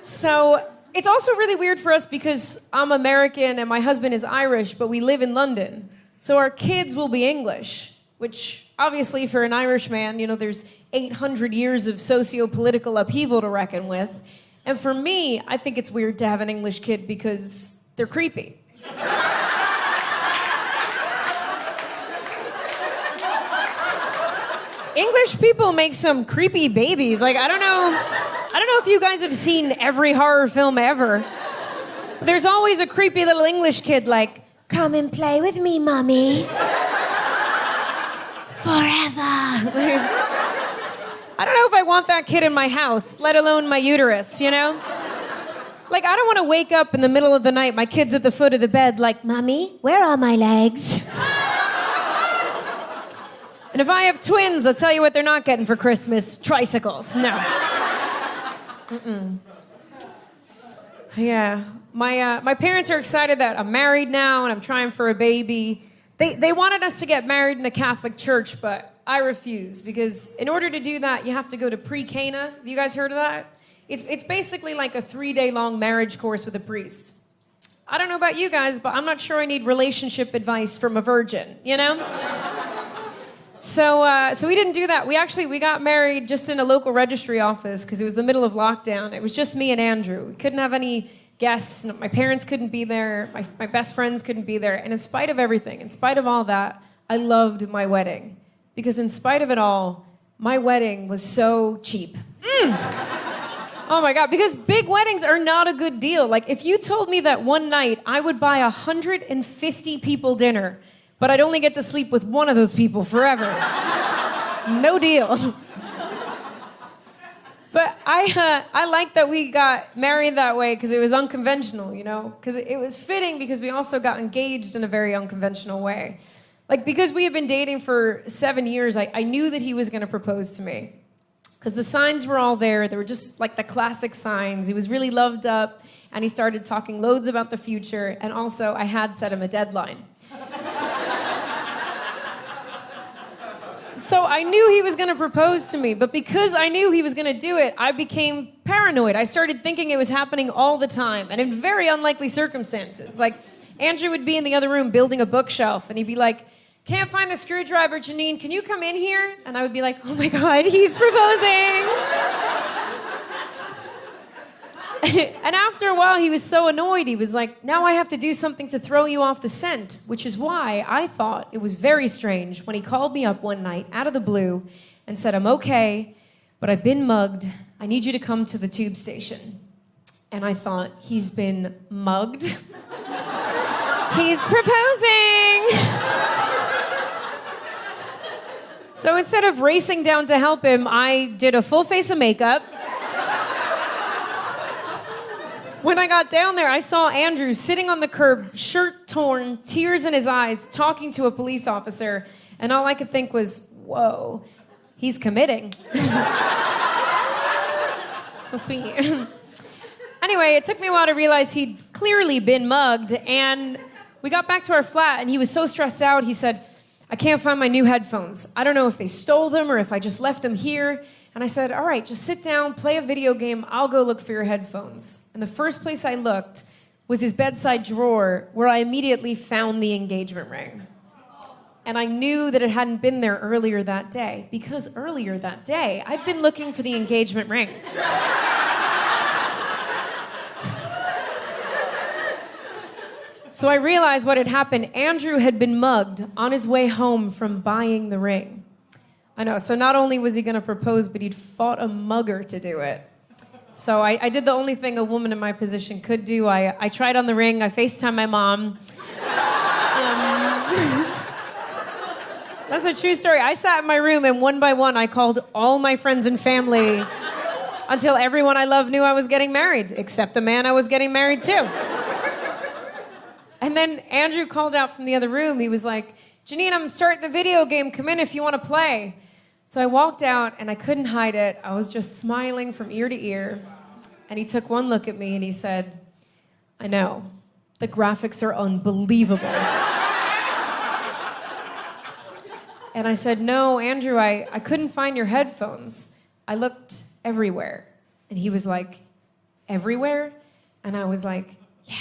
So it's also really weird for us because I'm American and my husband is Irish, but we live in London. So our kids will be English, which obviously for an Irish man, you know, there's 800 years of socio-political upheaval to reckon with. And for me, I think it's weird to have an English kid because they're creepy. English people make some creepy babies. Like, I don't know if you guys have seen every horror film ever. There's always a creepy little English kid like, come and play with me, mommy. Forever. I don't know if I want that kid in my house, let alone my uterus, you know? Like, I don't want to wake up in the middle of the night, my kid's at the foot of the bed like, Mommy, where are my legs? And if I have twins, I'll tell you what they're not getting for Christmas, tricycles. No. Mm-mm. Yeah. My parents are excited that I'm married now and I'm trying for a baby. They wanted us to get married in a Catholic church, but I refuse because in order to do that, you have to go to pre-Cana. Have you guys heard of that? It's basically like a 3-day-long marriage course with a priest. I don't know about you guys, but I'm not sure I need relationship advice from a virgin, you know? So we didn't do that. We got married just in a local registry office because it was the middle of lockdown. It was just me and Andrew. We couldn't have any guests. My parents couldn't be there. My best friends couldn't be there. And in spite of everything, in spite of all that, I loved my wedding. Because in spite of it all, my wedding was so cheap. Oh my God, because big weddings are not a good deal. Like, if you told me that one night I would buy 150 people dinner, but I'd only get to sleep with one of those people forever. No deal. But I like that we got married that way because it was unconventional, you know? Because it was fitting because we also got engaged in a very unconventional way. Like, because we had been dating for 7 years, I knew that he was going to propose to me. Because the signs were all there. They were just like the classic signs. He was really loved up, and he started talking loads about the future. And also, I had set him a deadline. So I knew he was going to propose to me, but because I knew he was going to do it, I became paranoid. I started thinking it was happening all the time, and in very unlikely circumstances. Like, Andrew would be in the other room building a bookshelf, and he'd be like, "Can't find the screwdriver, Janine, can you come in here?" And I would be like, "Oh my God, he's proposing." And after a while, he was so annoyed. He was like, "Now I have to do something to throw you off the scent," which is why I thought it was very strange when he called me up one night out of the blue and said, "I'm okay, but I've been mugged. I need you to come to the tube station." And I thought, he's been mugged? He's proposing! So instead of racing down to help him, I did a full face of makeup. When I got down there, I saw Andrew sitting on the curb, shirt torn, tears in his eyes, talking to a police officer, and all I could think was, whoa, he's committing. So sweet. Anyway, it took me a while to realize he'd clearly been mugged, and we got back to our flat, and he was so stressed out, he said, "I can't find my new headphones. I don't know if they stole them or if I just left them here." And I said, "All right, just sit down, play a video game. I'll go look for your headphones." And the first place I looked was his bedside drawer, where I immediately found the engagement ring. And I knew that it hadn't been there earlier that day, because earlier that day, I'd been looking for the engagement ring. So I realized what had happened. Andrew had been mugged on his way home from buying the ring. I know, so not only was he going to propose, but he'd fought a mugger to do it. So I did the only thing a woman in my position could do. I tried on the ring. I FaceTimed my mom. That's a true story. I sat in my room, and one by one, I called all my friends and family until everyone I loved knew I was getting married, except the man I was getting married to. And then Andrew called out from the other room. He was like, "Janine, I'm starting the video game. Come in if you want to play." So I walked out, and I couldn't hide it. I was just smiling from ear to ear. And he took one look at me, and he said, "I know. The graphics are unbelievable." And I said, "No, Andrew, I couldn't find your headphones. I looked everywhere." And he was like, "Everywhere?" And I was like, "Yeah."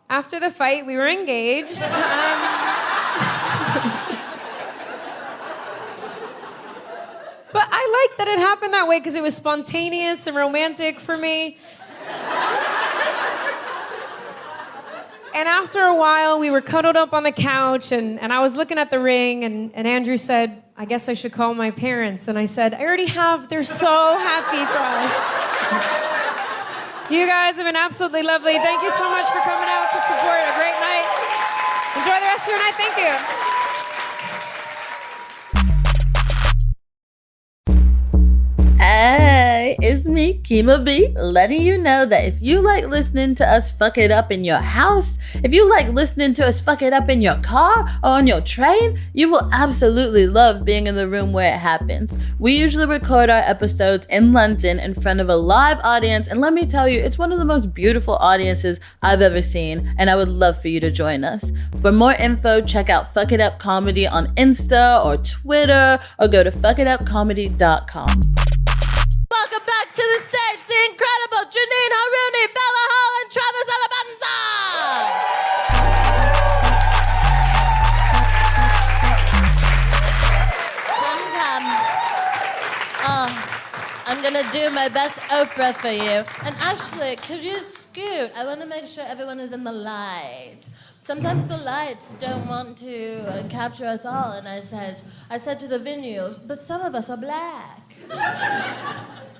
After the fight, we were engaged. But I like that it happened that way because it was spontaneous and romantic for me. And after a while, we were cuddled up on the couch, and I was looking at the ring, and Andrew said, "I guess I should call my parents." And I said, "I already have. They're so happy for us." You guys have been absolutely lovely. Thank you so much for coming out to support a great night. Enjoy the rest of your night. Thank you. Hey, it's me, Kima B, letting you know that if you like listening to us fuck it up in your house, if you like listening to us fuck it up in your car or on your train, you will absolutely love being in the room where it happens. We usually record our episodes in London in front of a live audience, and let me tell you, it's one of the most beautiful audiences I've ever seen, and I would love for you to join us. For more info, check out Fuck It Up Comedy on Insta or Twitter, or go to fuckitupcomedy.com. Welcome back to the stage, the incredible Janine, Harouni, Bella Hall, and Travis Alabanza! Come. I'm gonna do my best Oprah for you. And Ashley, could you scoot? I want to make sure everyone is in the light. Sometimes the lights don't want to capture us all. And I said to the venue, but some of us are black.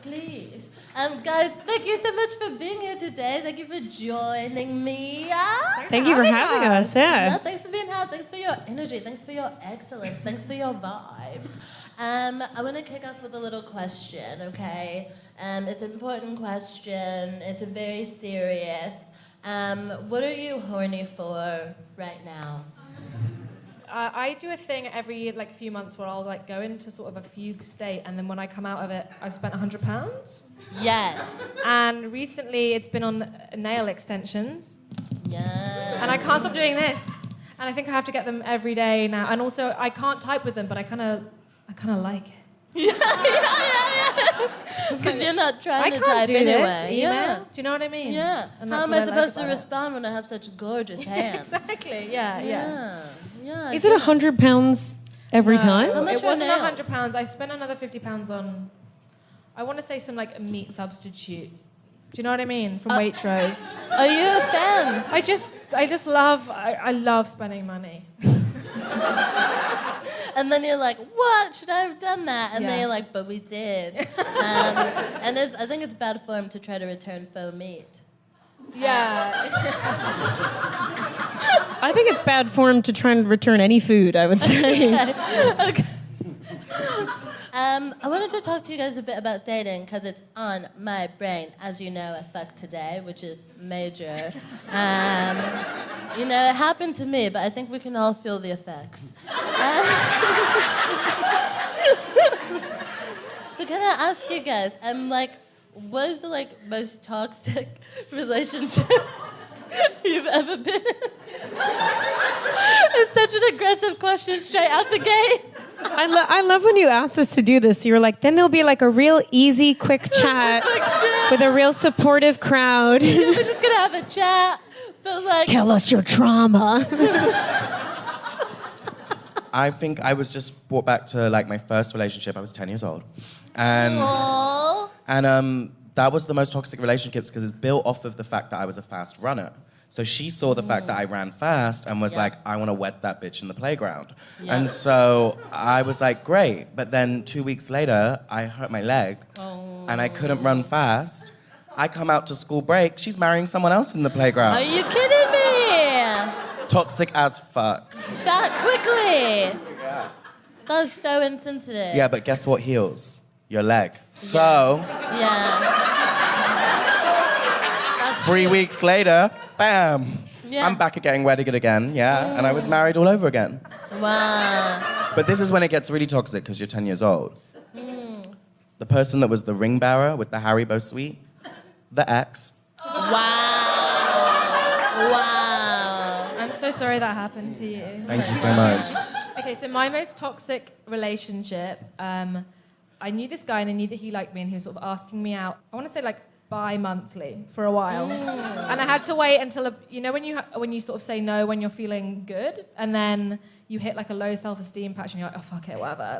Please. Guys, thank you so much for being here today. Thank you for joining me. Thank you for having us. Yeah. Thanks for being here. Thanks for your energy. Thanks for your excellence. Thanks for your vibes. I want to kick off with a little question, okay? It's an important question. It's very serious. What are you horny for right now? I do a thing every few months where I'll go into sort of a fugue state, and then when I come out of it, I've spent £100. Yes. And recently, it's been on nail extensions. Yes. And I can't stop doing this. And I think I have to get them every day now. And also, I can't type with them, but I kind of like it. Yeah. Because you're not trying to type do anyway. This, email. Yeah. Do you know what I mean? Yeah. How am I supposed to respond when I have such gorgeous hands? Exactly. Yeah. Is it £100 every time? How much It wasn't are nails? £100. I spent another £50 on, I want to say some meat substitute. Do you know what I mean? From Waitrose. Are you a fan? I just love, I love spending money. And then you're like, what? Should I have done that? And then Yeah. you're like, but we did. And I think it's bad form to try to return faux meat. Yeah. I think it's bad form to try and return any food, I would say. Okay. I wanted to talk to you guys a bit about dating because it's on my brain. As you know, I fucked today, which is major. It happened to me, but I think we can all feel the effects. So can I ask you guys, what is the most toxic relationship you've ever been in? It's such an aggressive question straight out the gate. I love when you asked us to do this. You were like, then there'll be a real easy, quick chat with a real supportive crowd. We're just gonna have a chat, but Tell us your trauma. I think I was just brought back to my first relationship. I was 10 years old. And Aww. And that was the most toxic relationships because it's built off of the fact that I was a fast runner. So she saw the fact that I ran fast and was like, I want to wet that bitch in the playground. Yeah. And so I was like, great. But then 2 weeks later, I hurt my leg and I couldn't run fast. I come out to school break. She's marrying someone else in the playground. Are you kidding me? Toxic as fuck. That quickly? Yeah. That's so insensitive. Yeah, but guess what heals? Your leg. So, Yeah. 3 weeks later, bam. Yeah. I'm back at getting wedded again, yeah. And I was married all over again. Wow. But this is when it gets really toxic because you're 10 years old. The person that was the ring bearer with the Haribo suite, the ex. Wow. I'm so sorry that happened to you. Thank you so much. Okay, so my most toxic relationship, I knew this guy and I knew that he liked me and he was sort of asking me out, I want to say bi-monthly for a while. And I had to wait until, when you sort of say no when you're feeling good and then you hit a low self-esteem patch and you're like, oh, fuck it, whatever,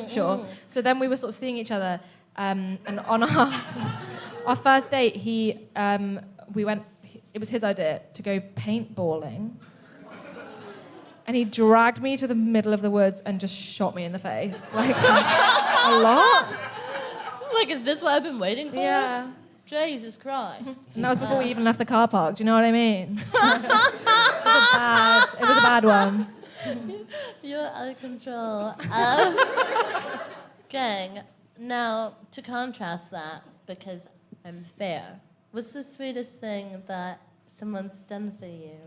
sure. So then we were sort of seeing each other and on our first date, we went, it was his idea to go paintballing. And he dragged me to the middle of the woods and just shot me in the face. A lot. Is this what I've been waiting for? Yeah. Jesus Christ. And that was before we even left the car park. Do you know what I mean? It was a bad one. You're out of control. Gang, now, to contrast that, because I'm fair, what's the sweetest thing that someone's done for you?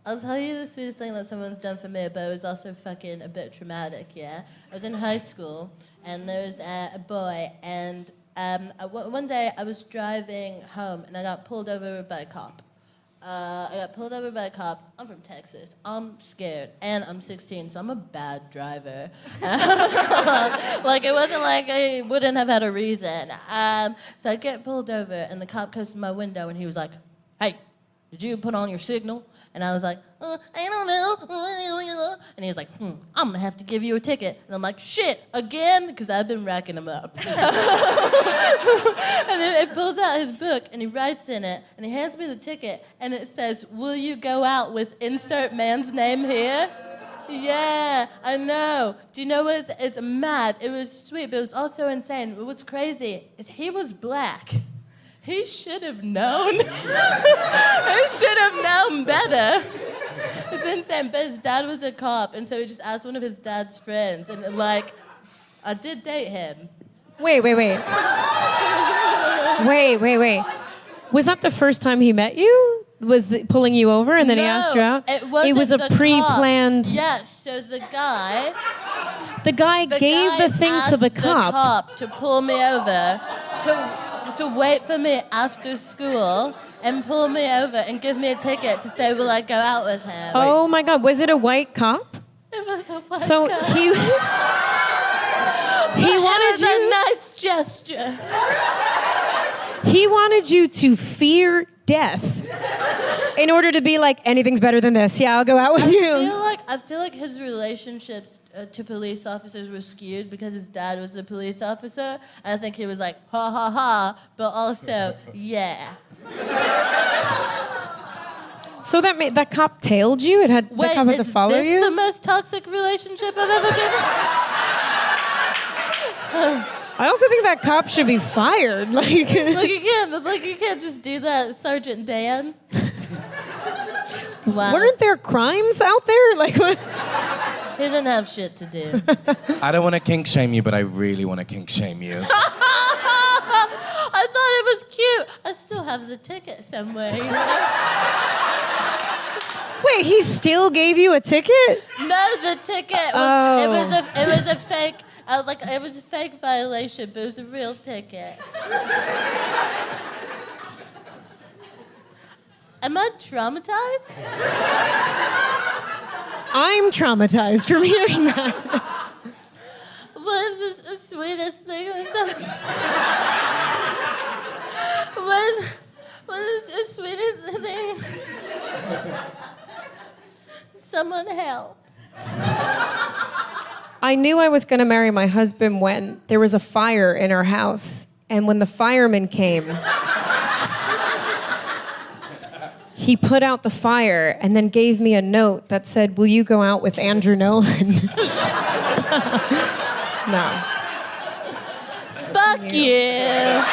I'll tell you the sweetest thing that someone's done for me, but it was also fucking a bit traumatic, yeah? I was in high school, and there was a boy, and one day I was driving home, and I got pulled over by a cop. I'm from Texas. I'm scared, and I'm 16, so I'm a bad driver. It wasn't like I wouldn't have had a reason. So I get pulled over, and the cop comes to my window, and he was like, hey, did you put on your signal? And I was like, I don't know. And he was like, I'm going to have to give you a ticket. And I'm like, shit, again? Because I've been racking them up. And then he pulls out his book and he writes in it and he hands me the ticket and it says, "Will you go out with insert man's name here?" Yeah, I know. Do you know what? It's mad. It was sweet, but it was also insane. But what's crazy is he was black. He should have known. He should have known better. It's insane. But his dad was a cop, and so he just asked one of his dad's friends, and like, I did date him. Wait. Wait. Was that the first time he met you? Was pulling you over and then he asked you out? It wasn't. It was a the pre-planned. Cop. Yes. So the guy gave the thing to the cop. The cop to pull me over, to wait for me after school and pull me over and give me a ticket to say, will I go out with him? Oh my God! Was it a white cop? It was a white So cop. he wanted It was a nice gesture. He wanted you to fear death in order to be like, anything's better than this. Yeah, I'll go out with you. I feel like his relationships to police officers were skewed because his dad was a police officer. And I think he was like, ha ha ha, but also, yeah. So that cop tailed you? That cop had to follow you? Is this the most toxic relationship I've ever been in? I also think that cop should be fired. Like you can't just do that, Sergeant Dan. Wow. Weren't there crimes out there? Like what? He didn't have shit to do. I don't want to kink shame you, but I really want to kink shame you. I thought it was cute. I still have the ticket somewhere. You know? Wait, he still gave you a ticket? No, the ticket was it was a fake. It was a fake violation, but it was a real ticket. Am I traumatized? I'm traumatized from hearing that. What is this the sweetest thing that's ever... What is the sweetest thing? Someone help. I knew I was going to marry my husband when there was a fire in our house. And when the fireman came, he put out the fire and then gave me a note that said, will you go out with Andrew Nolan? No. Fuck you.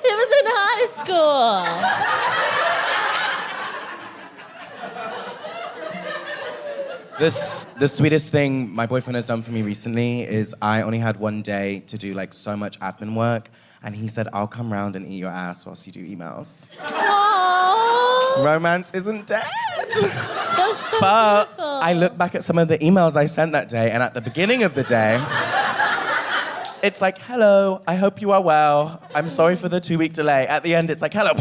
He was in high school. The sweetest thing my boyfriend has done for me recently is I only had one day to do like so much admin work, and he said, I'll come round and eat your ass whilst you do emails. Aww. Romance isn't dead. That's so But beautiful. I look back at some of the emails I sent that day, and at the beginning of the day, it's like, hello, I hope you are well. I'm sorry for the 2-week delay. At the end, it's like, hello.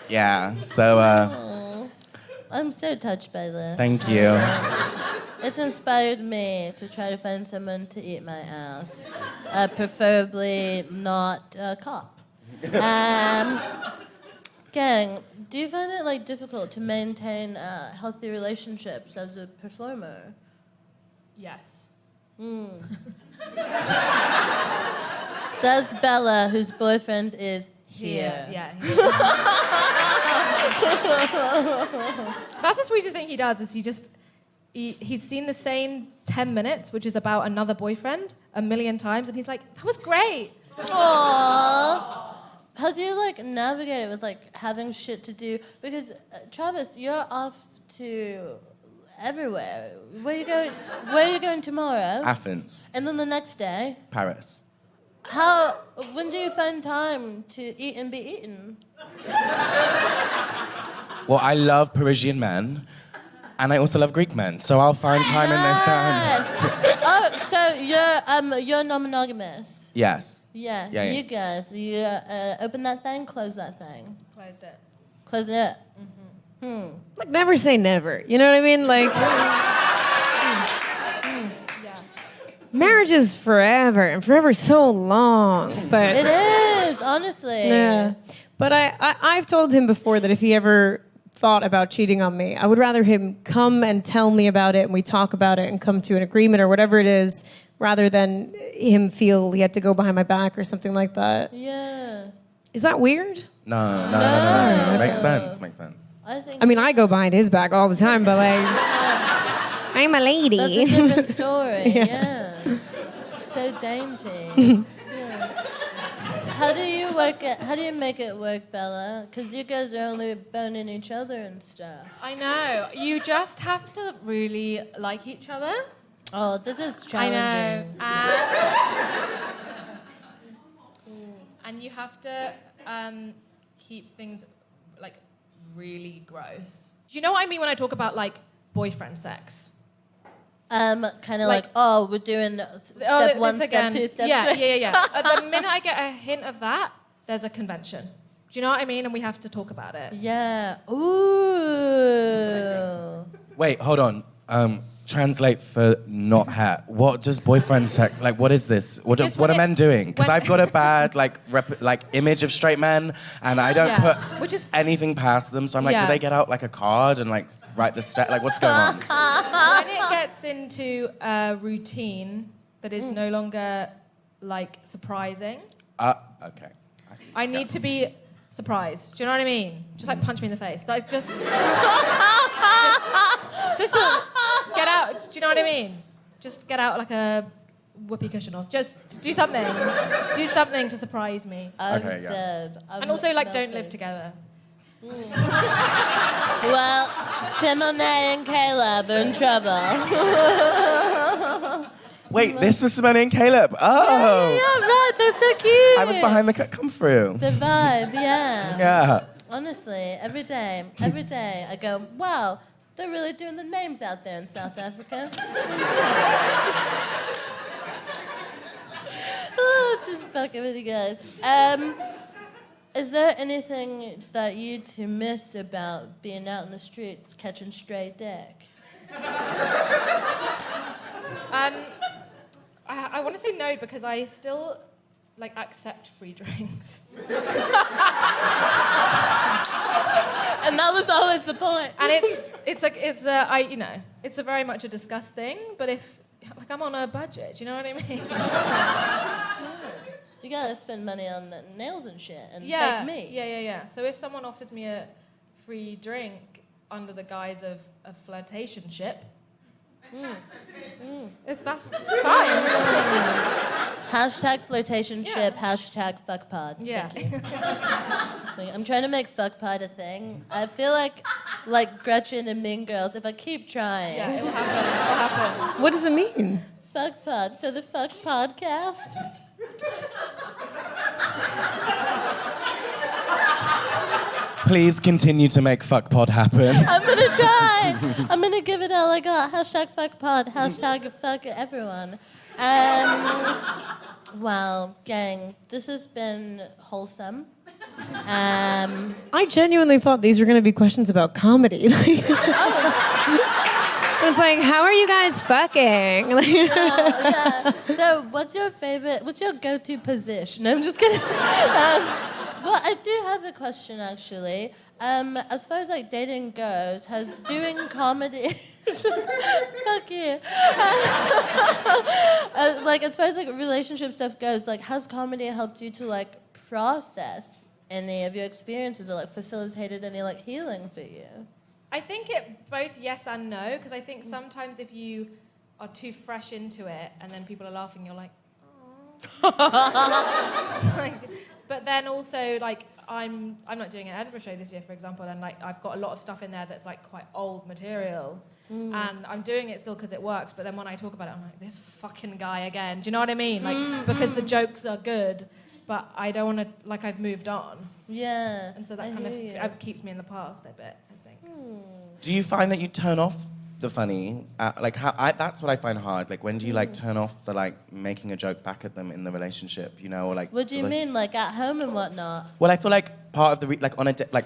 Yeah, so... I'm so touched by this. Thank you. It's inspired me to try to find someone to eat my ass. Preferably not a cop. Gang, do you find it like difficult to maintain healthy relationships as a performer? Yes. Says Bella, whose boyfriend is here. Yeah. That's the sweetest thing he does, is he's seen the same 10 minutes, which is about another boyfriend, 1,000,000 times, and he's like, that was great. Aww. How do you like navigate it with like having shit to do? Because Travis, you're off to everywhere. Where are you going tomorrow? Athens. And then the next day? Paris. When do you find time to eat and be eaten? Well, I love Parisian men, and I also love Greek men, so I'll find time in this time. Oh, so you're non-monogamous? Yes. Yeah. Yeah. You guys, you open that thing, close that thing. Closed it. Close it. Like, never say never. You know what I mean? Like, marriage is forever, and forever so long. But It is, honestly. yeah. But I've told him before that if he ever thought about cheating on me. I would rather him come and tell me about it and we talk about it and come to an agreement or whatever it is, rather than him feel he had to go behind my back or something like that. Yeah. Is that weird? No. Makes sense. I mean, I go behind his back all the time, but like, I'm a lady. That's a different story. Yeah. So dainty. Yeah. How do you make it work, Bella? Because you guys are only boning each other and stuff. I know. You just have to really like each other. Oh, this is challenging. I know. And you have to keep things like really gross. Do you know what I mean when I talk about like boyfriend sex? Kind of like, oh, we're doing step one, step two, step three. Yeah. The minute I get a hint of that, there's a convention. Do you know what I mean? And we have to talk about it. Yeah. Ooh. Wait, hold on. Translate for not hat. What does boyfriend sex, like, what is this? What are men doing? Because I've got a bad, image of straight men, and I don't put anything past them, so I'm like, do they get out, like, a card and, like, write the step? Like, what's going on? When it gets into a routine that is no longer, like, surprising. Okay. I see. I need to be surprised. Do you know what I mean? Just, like, punch me in the face. Like, just get out. Do you know what I mean? Just get out like a whoopee cushion or just do something. Do something to surprise me. I'm dead. And also, like, don't live together. Well, Simone and Caleb are in trouble. Wait, this was Simone and Caleb. Oh. Yeah, right. That's so cute. I was behind the come through. The vibe, yeah. Yeah. Honestly, every day, I go, wow, they're really doing the names out there in South Africa. Oh, just fucking with you guys. Is there anything that you two miss about being out in the streets catching stray dick? I want to say no because I still like accept free drinks. And that was always the point. And it's a very much a discuss thing. But if like I'm on a budget, do you know what I mean? You gotta spend money on the nails and shit and fake meat. Yeah. So if someone offers me a free drink under the guise of a flirtationship, that's fine. Hashtag flirtationship, hashtag fuckpod. Yeah. Thank you. I'm trying to make fuckpod a thing. I feel like Gretchen and Mean Girls, if I keep trying. Yeah, it will happen. What does it mean? Fuckpod, so the fuck podcast. Please continue to make fuckpod happen. I'm gonna try. I'm gonna give it all I got. Hashtag fuckpod. Hashtag fuck everyone. Well, gang, this has been wholesome. I genuinely thought these were going to be questions about comedy. It's like, how are you guys fucking? Yeah. So, what's your go-to position? I'm just kidding. Well, I do have a question, actually. As far as, like, dating goes, has doing comedy... Fuck you. As far as, like, relationship stuff goes, like, has comedy helped you to, like, process any of your experiences or, like, facilitated any, like, healing for you? I think it both yes and no, because I think sometimes if you are too fresh into it and then people are laughing, you're like, oh. But then also, like, I'm not doing an Edinburgh show this year, for example, and, like, I've got a lot of stuff in there that's, like, quite old material. And I'm doing it still because it works, but then when I talk about it, I'm like, this fucking guy again. Do you know what I mean? Like, because the jokes are good, but I don't want to, like, I've moved on. Yeah. And so that kind of keeps me in the past a bit, I think. Do you find that you turn off the funny? That's what I find hard. Like, when do you, like, turn off the, like, making a joke back at them in the relationship, you know? Or, like, what do you mean, like, at home and whatnot? Well, I feel like part of the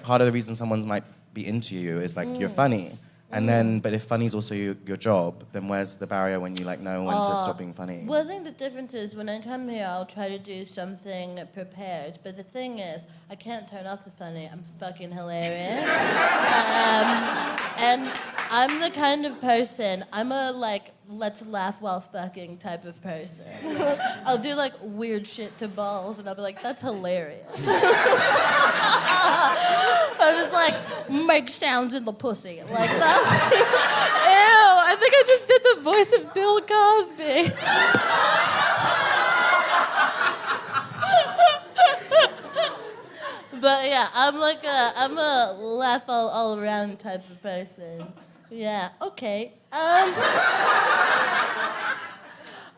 part of the reason someone might be into you is, like, you're funny. And then, but if funny's also your job, then where's the barrier when you like know when to stop being funny? Well, I think the difference is when I come here, I'll try to do something prepared. But the thing is, I can't turn off the funny. I'm fucking hilarious. And I'm the kind of person, I'm a like, let's laugh while fucking type of person. I'll do like weird shit to balls and I'll be like, that's hilarious. I'll just like make sounds in the pussy. Like that's, ew, I think I just did the voice of Bill Cosby. But yeah, I'm a laugh all around type of person. Yeah, okay.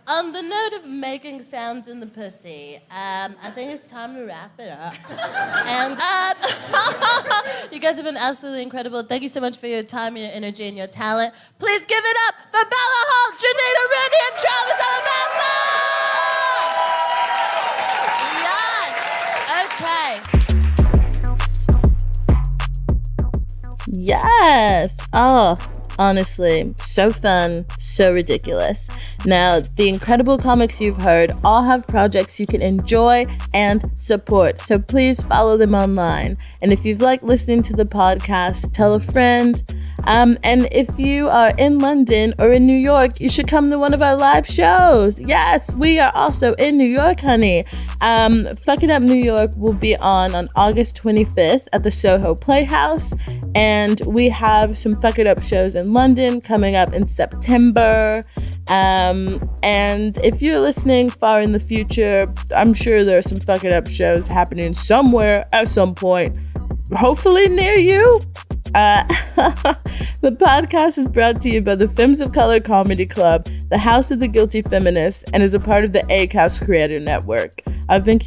On the note of making sounds in the pussy, I think it's time to wrap it up. And you guys have been absolutely incredible. Thank you so much for your time, your energy, and your talent. Please give it up for Bella Hall, Janine, Harouni, and Travis Alabanza! Yes! Yes. Oh, honestly, so fun, so ridiculous. Now, the incredible comics you've heard all have projects you can enjoy and support, so please follow them online. And if you've liked listening to the podcast, tell a friend. And if you are in London or in New York, you should come to one of our live shows. Yes, we are also in New York, honey. Fuck It Up New York will be on August 25th at the Soho Playhouse. And we have some Fuck It Up shows in London coming up in September. And if you're listening far in the future, I'm sure there are some Fuck It Up shows happening somewhere at some point, hopefully near you. The podcast is brought to you by the Femmes of Color Comedy Club, the House of the Guilty Feminists, and is a part of the ACAST Creator Network. I've been